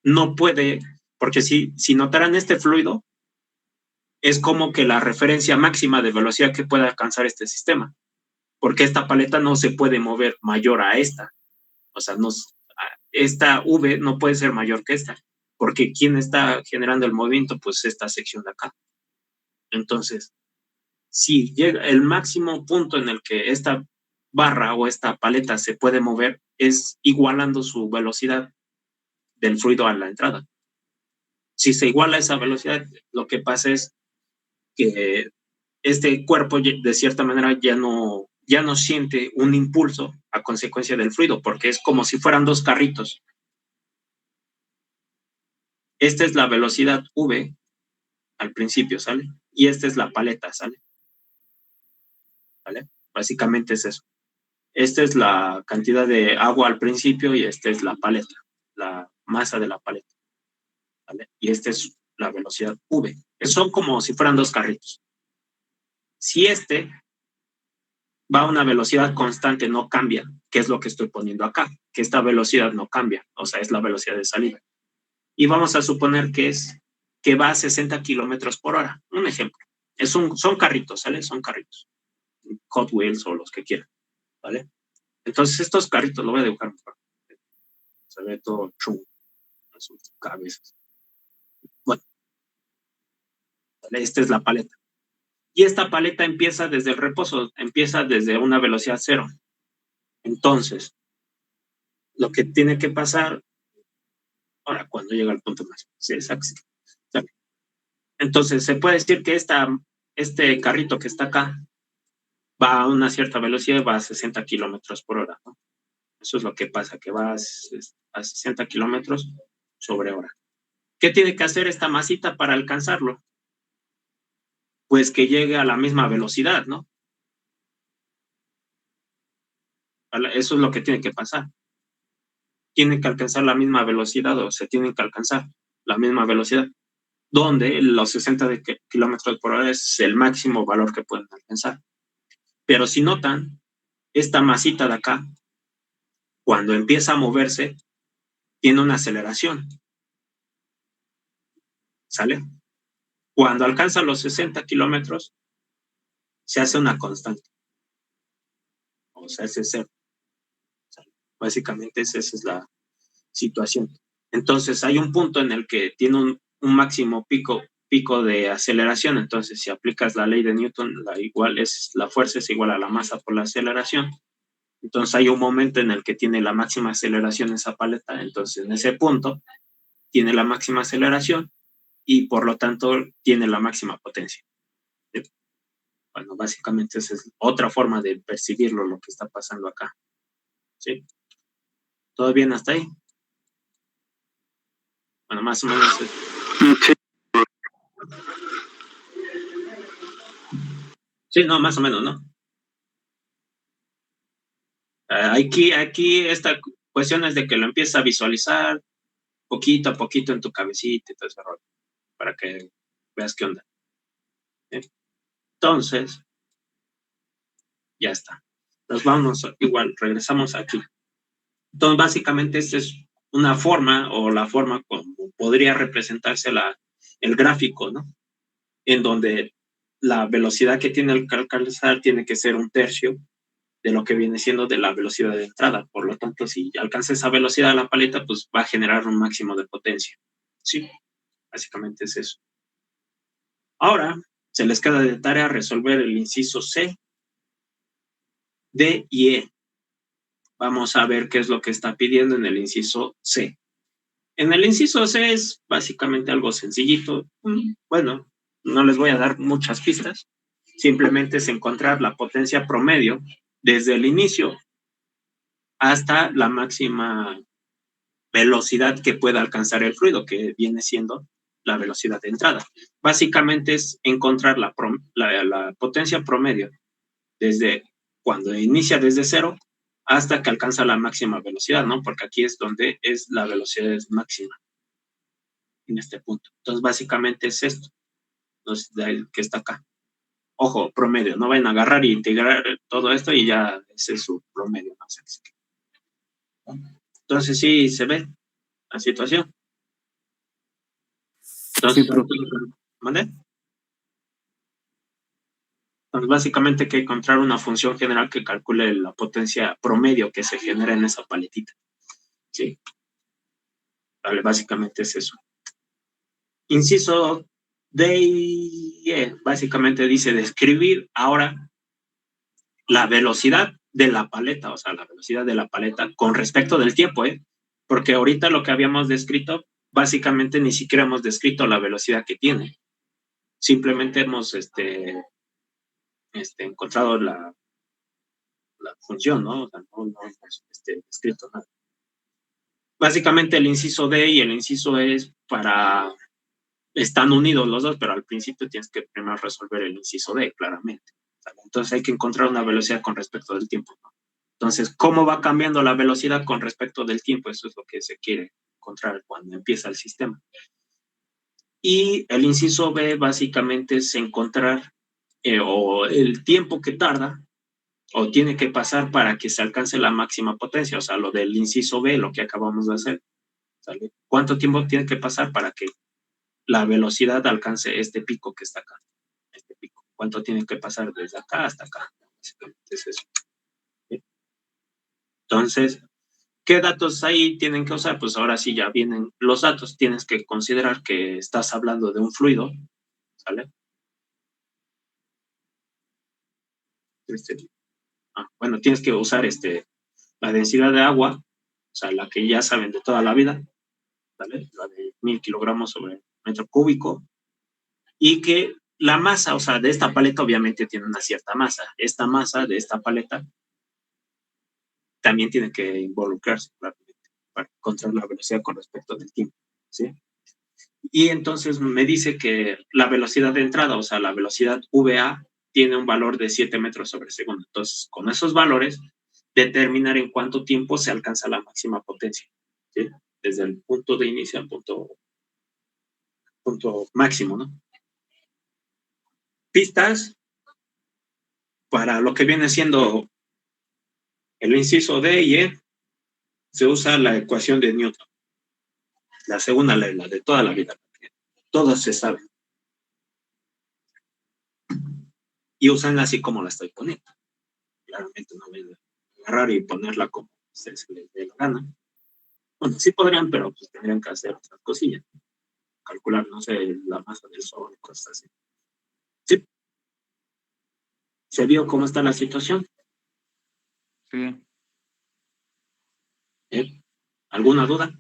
no puede, porque si notaran este fluido, es como que la referencia máxima de velocidad que puede alcanzar este sistema, porque esta paleta no se puede mover mayor a esta. O sea, esta V no puede ser mayor que esta, porque ¿quién está generando el movimiento? Pues esta sección de acá. Entonces, si llega el máximo punto en el que esta barra o esta paleta se puede mover, es igualando su velocidad del fluido a la entrada. Si se iguala esa velocidad, lo que pasa es que este cuerpo de cierta manera ya no siente un impulso a consecuencia del fluido, porque es como si fueran dos carritos. Esta es la velocidad V al principio, ¿sale? Y esta es la paleta, ¿sale? ¿Vale? Básicamente es eso. Esta es la cantidad de agua al principio y esta es la paleta, la masa de la paleta, ¿vale? Y esta es la velocidad V. Son como si fueran dos carritos. Si este va a una velocidad constante, no cambia, que es lo que estoy poniendo acá, que esta velocidad no cambia, o sea, es la velocidad de salida. Y vamos a suponer que va a 60 kilómetros por hora. Un ejemplo. Son carritos, ¿sale? Son carritos. Hot Wheels o los que quieran, ¿vale? Entonces, estos carritos, lo voy a dibujar mejor. Se ve todo chungo en sus cabezas. Bueno, ¿vale? Esta es la paleta. Y esta paleta empieza desde el reposo, empieza desde una velocidad cero. Entonces, lo que tiene que pasar, ahora, cuando llega al punto máximo, sí, exacto. Entonces, se puede decir que este carrito que está acá va a una cierta velocidad, va a 60 kilómetros por hora, ¿no? Eso es lo que pasa, que va a 60 kilómetros sobre hora. ¿Qué tiene que hacer esta masita para alcanzarlo? Pues que llegue a la misma velocidad, ¿no? Eso es lo que tiene que pasar. Tienen que alcanzar la misma velocidad o se tienen que alcanzar la misma velocidad, donde los 60 kilómetros por hora es el máximo valor que pueden alcanzar. Pero si notan, esta masita de acá, cuando empieza a moverse, tiene una aceleración. ¿Sale? Cuando alcanza los 60 kilómetros, se hace una constante. O sea, ese es cero. ¿Sale? Básicamente esa es la situación. Entonces, hay un punto en el que tiene un máximo pico de aceleración. Entonces, si aplicas la ley de Newton, la fuerza es igual a la masa por la aceleración. Entonces, hay un momento en el que tiene la máxima aceleración esa paleta. Entonces, en ese punto, tiene la máxima aceleración y, por lo tanto, tiene la máxima potencia. Bueno, básicamente esa es otra forma de percibirlo, lo que está pasando acá. ¿Sí? ¿Todo bien hasta ahí? Bueno, más o menos. Sí, no, más o menos, ¿no? Aquí esta cuestión es de que lo empiezas a visualizar poquito a poquito en tu cabecita y todo ese rollo, para que veas qué onda. Entonces, ya está. Nos vamos, igual, regresamos aquí. Entonces, básicamente, esta es una forma, o la forma como podría representarse el gráfico, ¿no? En donde la velocidad que tiene el alcanzar tiene que ser un tercio de lo que viene siendo de la velocidad de entrada. Por lo tanto, si alcanza esa velocidad la paleta, pues va a generar un máximo de potencia. Sí, básicamente es eso. Ahora, se les queda de tarea resolver el inciso C, D y E. Vamos a ver qué es lo que está pidiendo en el inciso C. En el inciso C es básicamente algo sencillito. Bueno, no les voy a dar muchas pistas. Simplemente es encontrar la potencia promedio desde el inicio hasta la máxima velocidad que pueda alcanzar el fluido, que viene siendo la velocidad de entrada. Básicamente es encontrar la potencia promedio desde cuando inicia desde cero hasta que alcanza la máxima velocidad, ¿no? Porque aquí es donde es la velocidad máxima, en este punto. Entonces, básicamente es esto, entonces, que está acá. Ojo, promedio, no vayan a agarrar y integrar todo esto y ya ese es su promedio, ¿no? Entonces, sí, se ve la situación. Entonces, Sí, profe. ¿vale? Entonces, básicamente hay que encontrar una función general que calcule la potencia promedio que se genera en esa paletita. Sí. Vale, básicamente es eso. Inciso D y E, básicamente dice describir ahora la velocidad de la paleta, o sea, la velocidad de la paleta con respecto del tiempo, porque ahorita lo que habíamos descrito, básicamente ni siquiera hemos descrito la velocidad que tiene. Simplemente hemos encontrado la función, ¿no? O sea, no hemos descrito nada. Básicamente el inciso D y el inciso E es para... Están unidos los dos, pero al principio tienes que primero resolver el inciso D, claramente. Entonces hay que encontrar una velocidad con respecto del tiempo, ¿no? Entonces, ¿cómo va cambiando la velocidad con respecto del tiempo? Eso es lo que se quiere encontrar cuando empieza el sistema. Y el inciso B básicamente es encontrar o el tiempo que tarda o tiene que pasar para que se alcance la máxima potencia, o sea, lo del inciso B, lo que acabamos de hacer. ¿Sale? ¿Cuánto tiempo tiene que pasar para que la velocidad alcance este pico que está acá? Este pico. ¿Cuánto tiene que pasar desde acá hasta acá? Básicamente es eso. ¿Sí? Entonces, ¿qué datos ahí tienen que usar? Pues ahora sí ya vienen los datos. Tienes que considerar que estás hablando de un fluido, ¿sale? Bueno, tienes que usar la densidad de agua, o sea, la que ya saben de toda la vida, ¿vale? La de 1000 kilogramos sobre metro cúbico, y que la masa, o sea, de esta paleta obviamente tiene una cierta masa. Esta masa de esta paleta también tiene que involucrarse claramente para encontrar la velocidad con respecto del tiempo, ¿sí? Y entonces me dice que la velocidad de entrada, o sea, la velocidad VA, tiene un valor de 7 metros sobre segundo. Entonces, con esos valores, determinar en cuánto tiempo se alcanza la máxima potencia, ¿sí? Desde el punto de inicio al punto máximo, ¿no? Pistas para lo que viene siendo el inciso D y E, se usa la ecuación de Newton, la segunda ley, la de toda la vida. Todos se saben. Y usanla así como la estoy poniendo. Claramente no voy a agarrar y ponerla como se les dé la gana. Bueno, sí podrían, pero pues tendrían que hacer otras cosillas. Calcular, no sé, la masa del Sol y cosas así. ¿Sí? ¿Se vio cómo está la situación? Sí. ¿Alguna duda?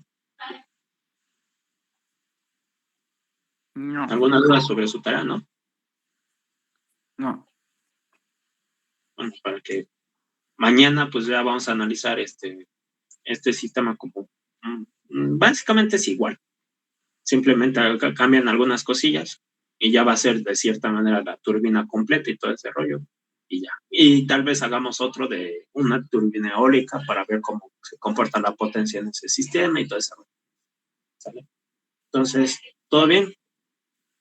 No. ¿Alguna duda sobre su tarea, no? No. Bueno, para que mañana pues ya vamos a analizar este sistema como básicamente es igual. Simplemente cambian algunas cosillas y ya va a ser de cierta manera la turbina completa y todo ese rollo y ya. Y tal vez hagamos otro de una turbina eólica para ver cómo se comporta la potencia en ese sistema y todo eso. ¿Sale? Entonces, ¿todo bien?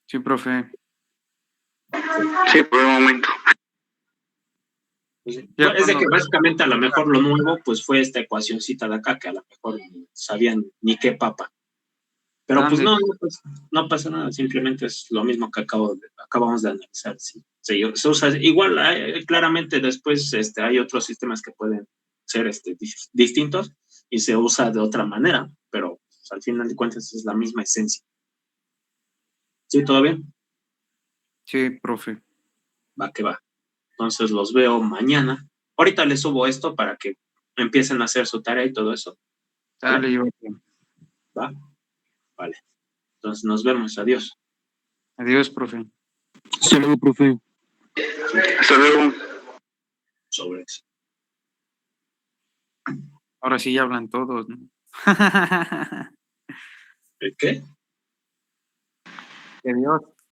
Sí, profe. Sí, por el momento. Pues, es de que básicamente a lo mejor lo nuevo pues fue esta ecuacióncita de acá que a lo mejor ni sabían ni qué papa. Pero pues no pasa nada, simplemente es lo mismo que acabamos de analizar. Sí. Se usa igual, claramente después hay otros sistemas que pueden ser distintos y se usa de otra manera, pero pues, al final de cuentas es la misma esencia. ¿Sí, todo bien? Sí, profe. Va que va. Entonces los veo mañana. Ahorita les subo esto para que empiecen a hacer su tarea y todo eso. Dale, yo. ¿Va? Vale. Entonces nos vemos. Adiós. Adiós, profe. Saludos, profe. Hasta luego. Sobre eso. Ahora sí ya hablan todos, ¿no? ¿El qué? Adiós.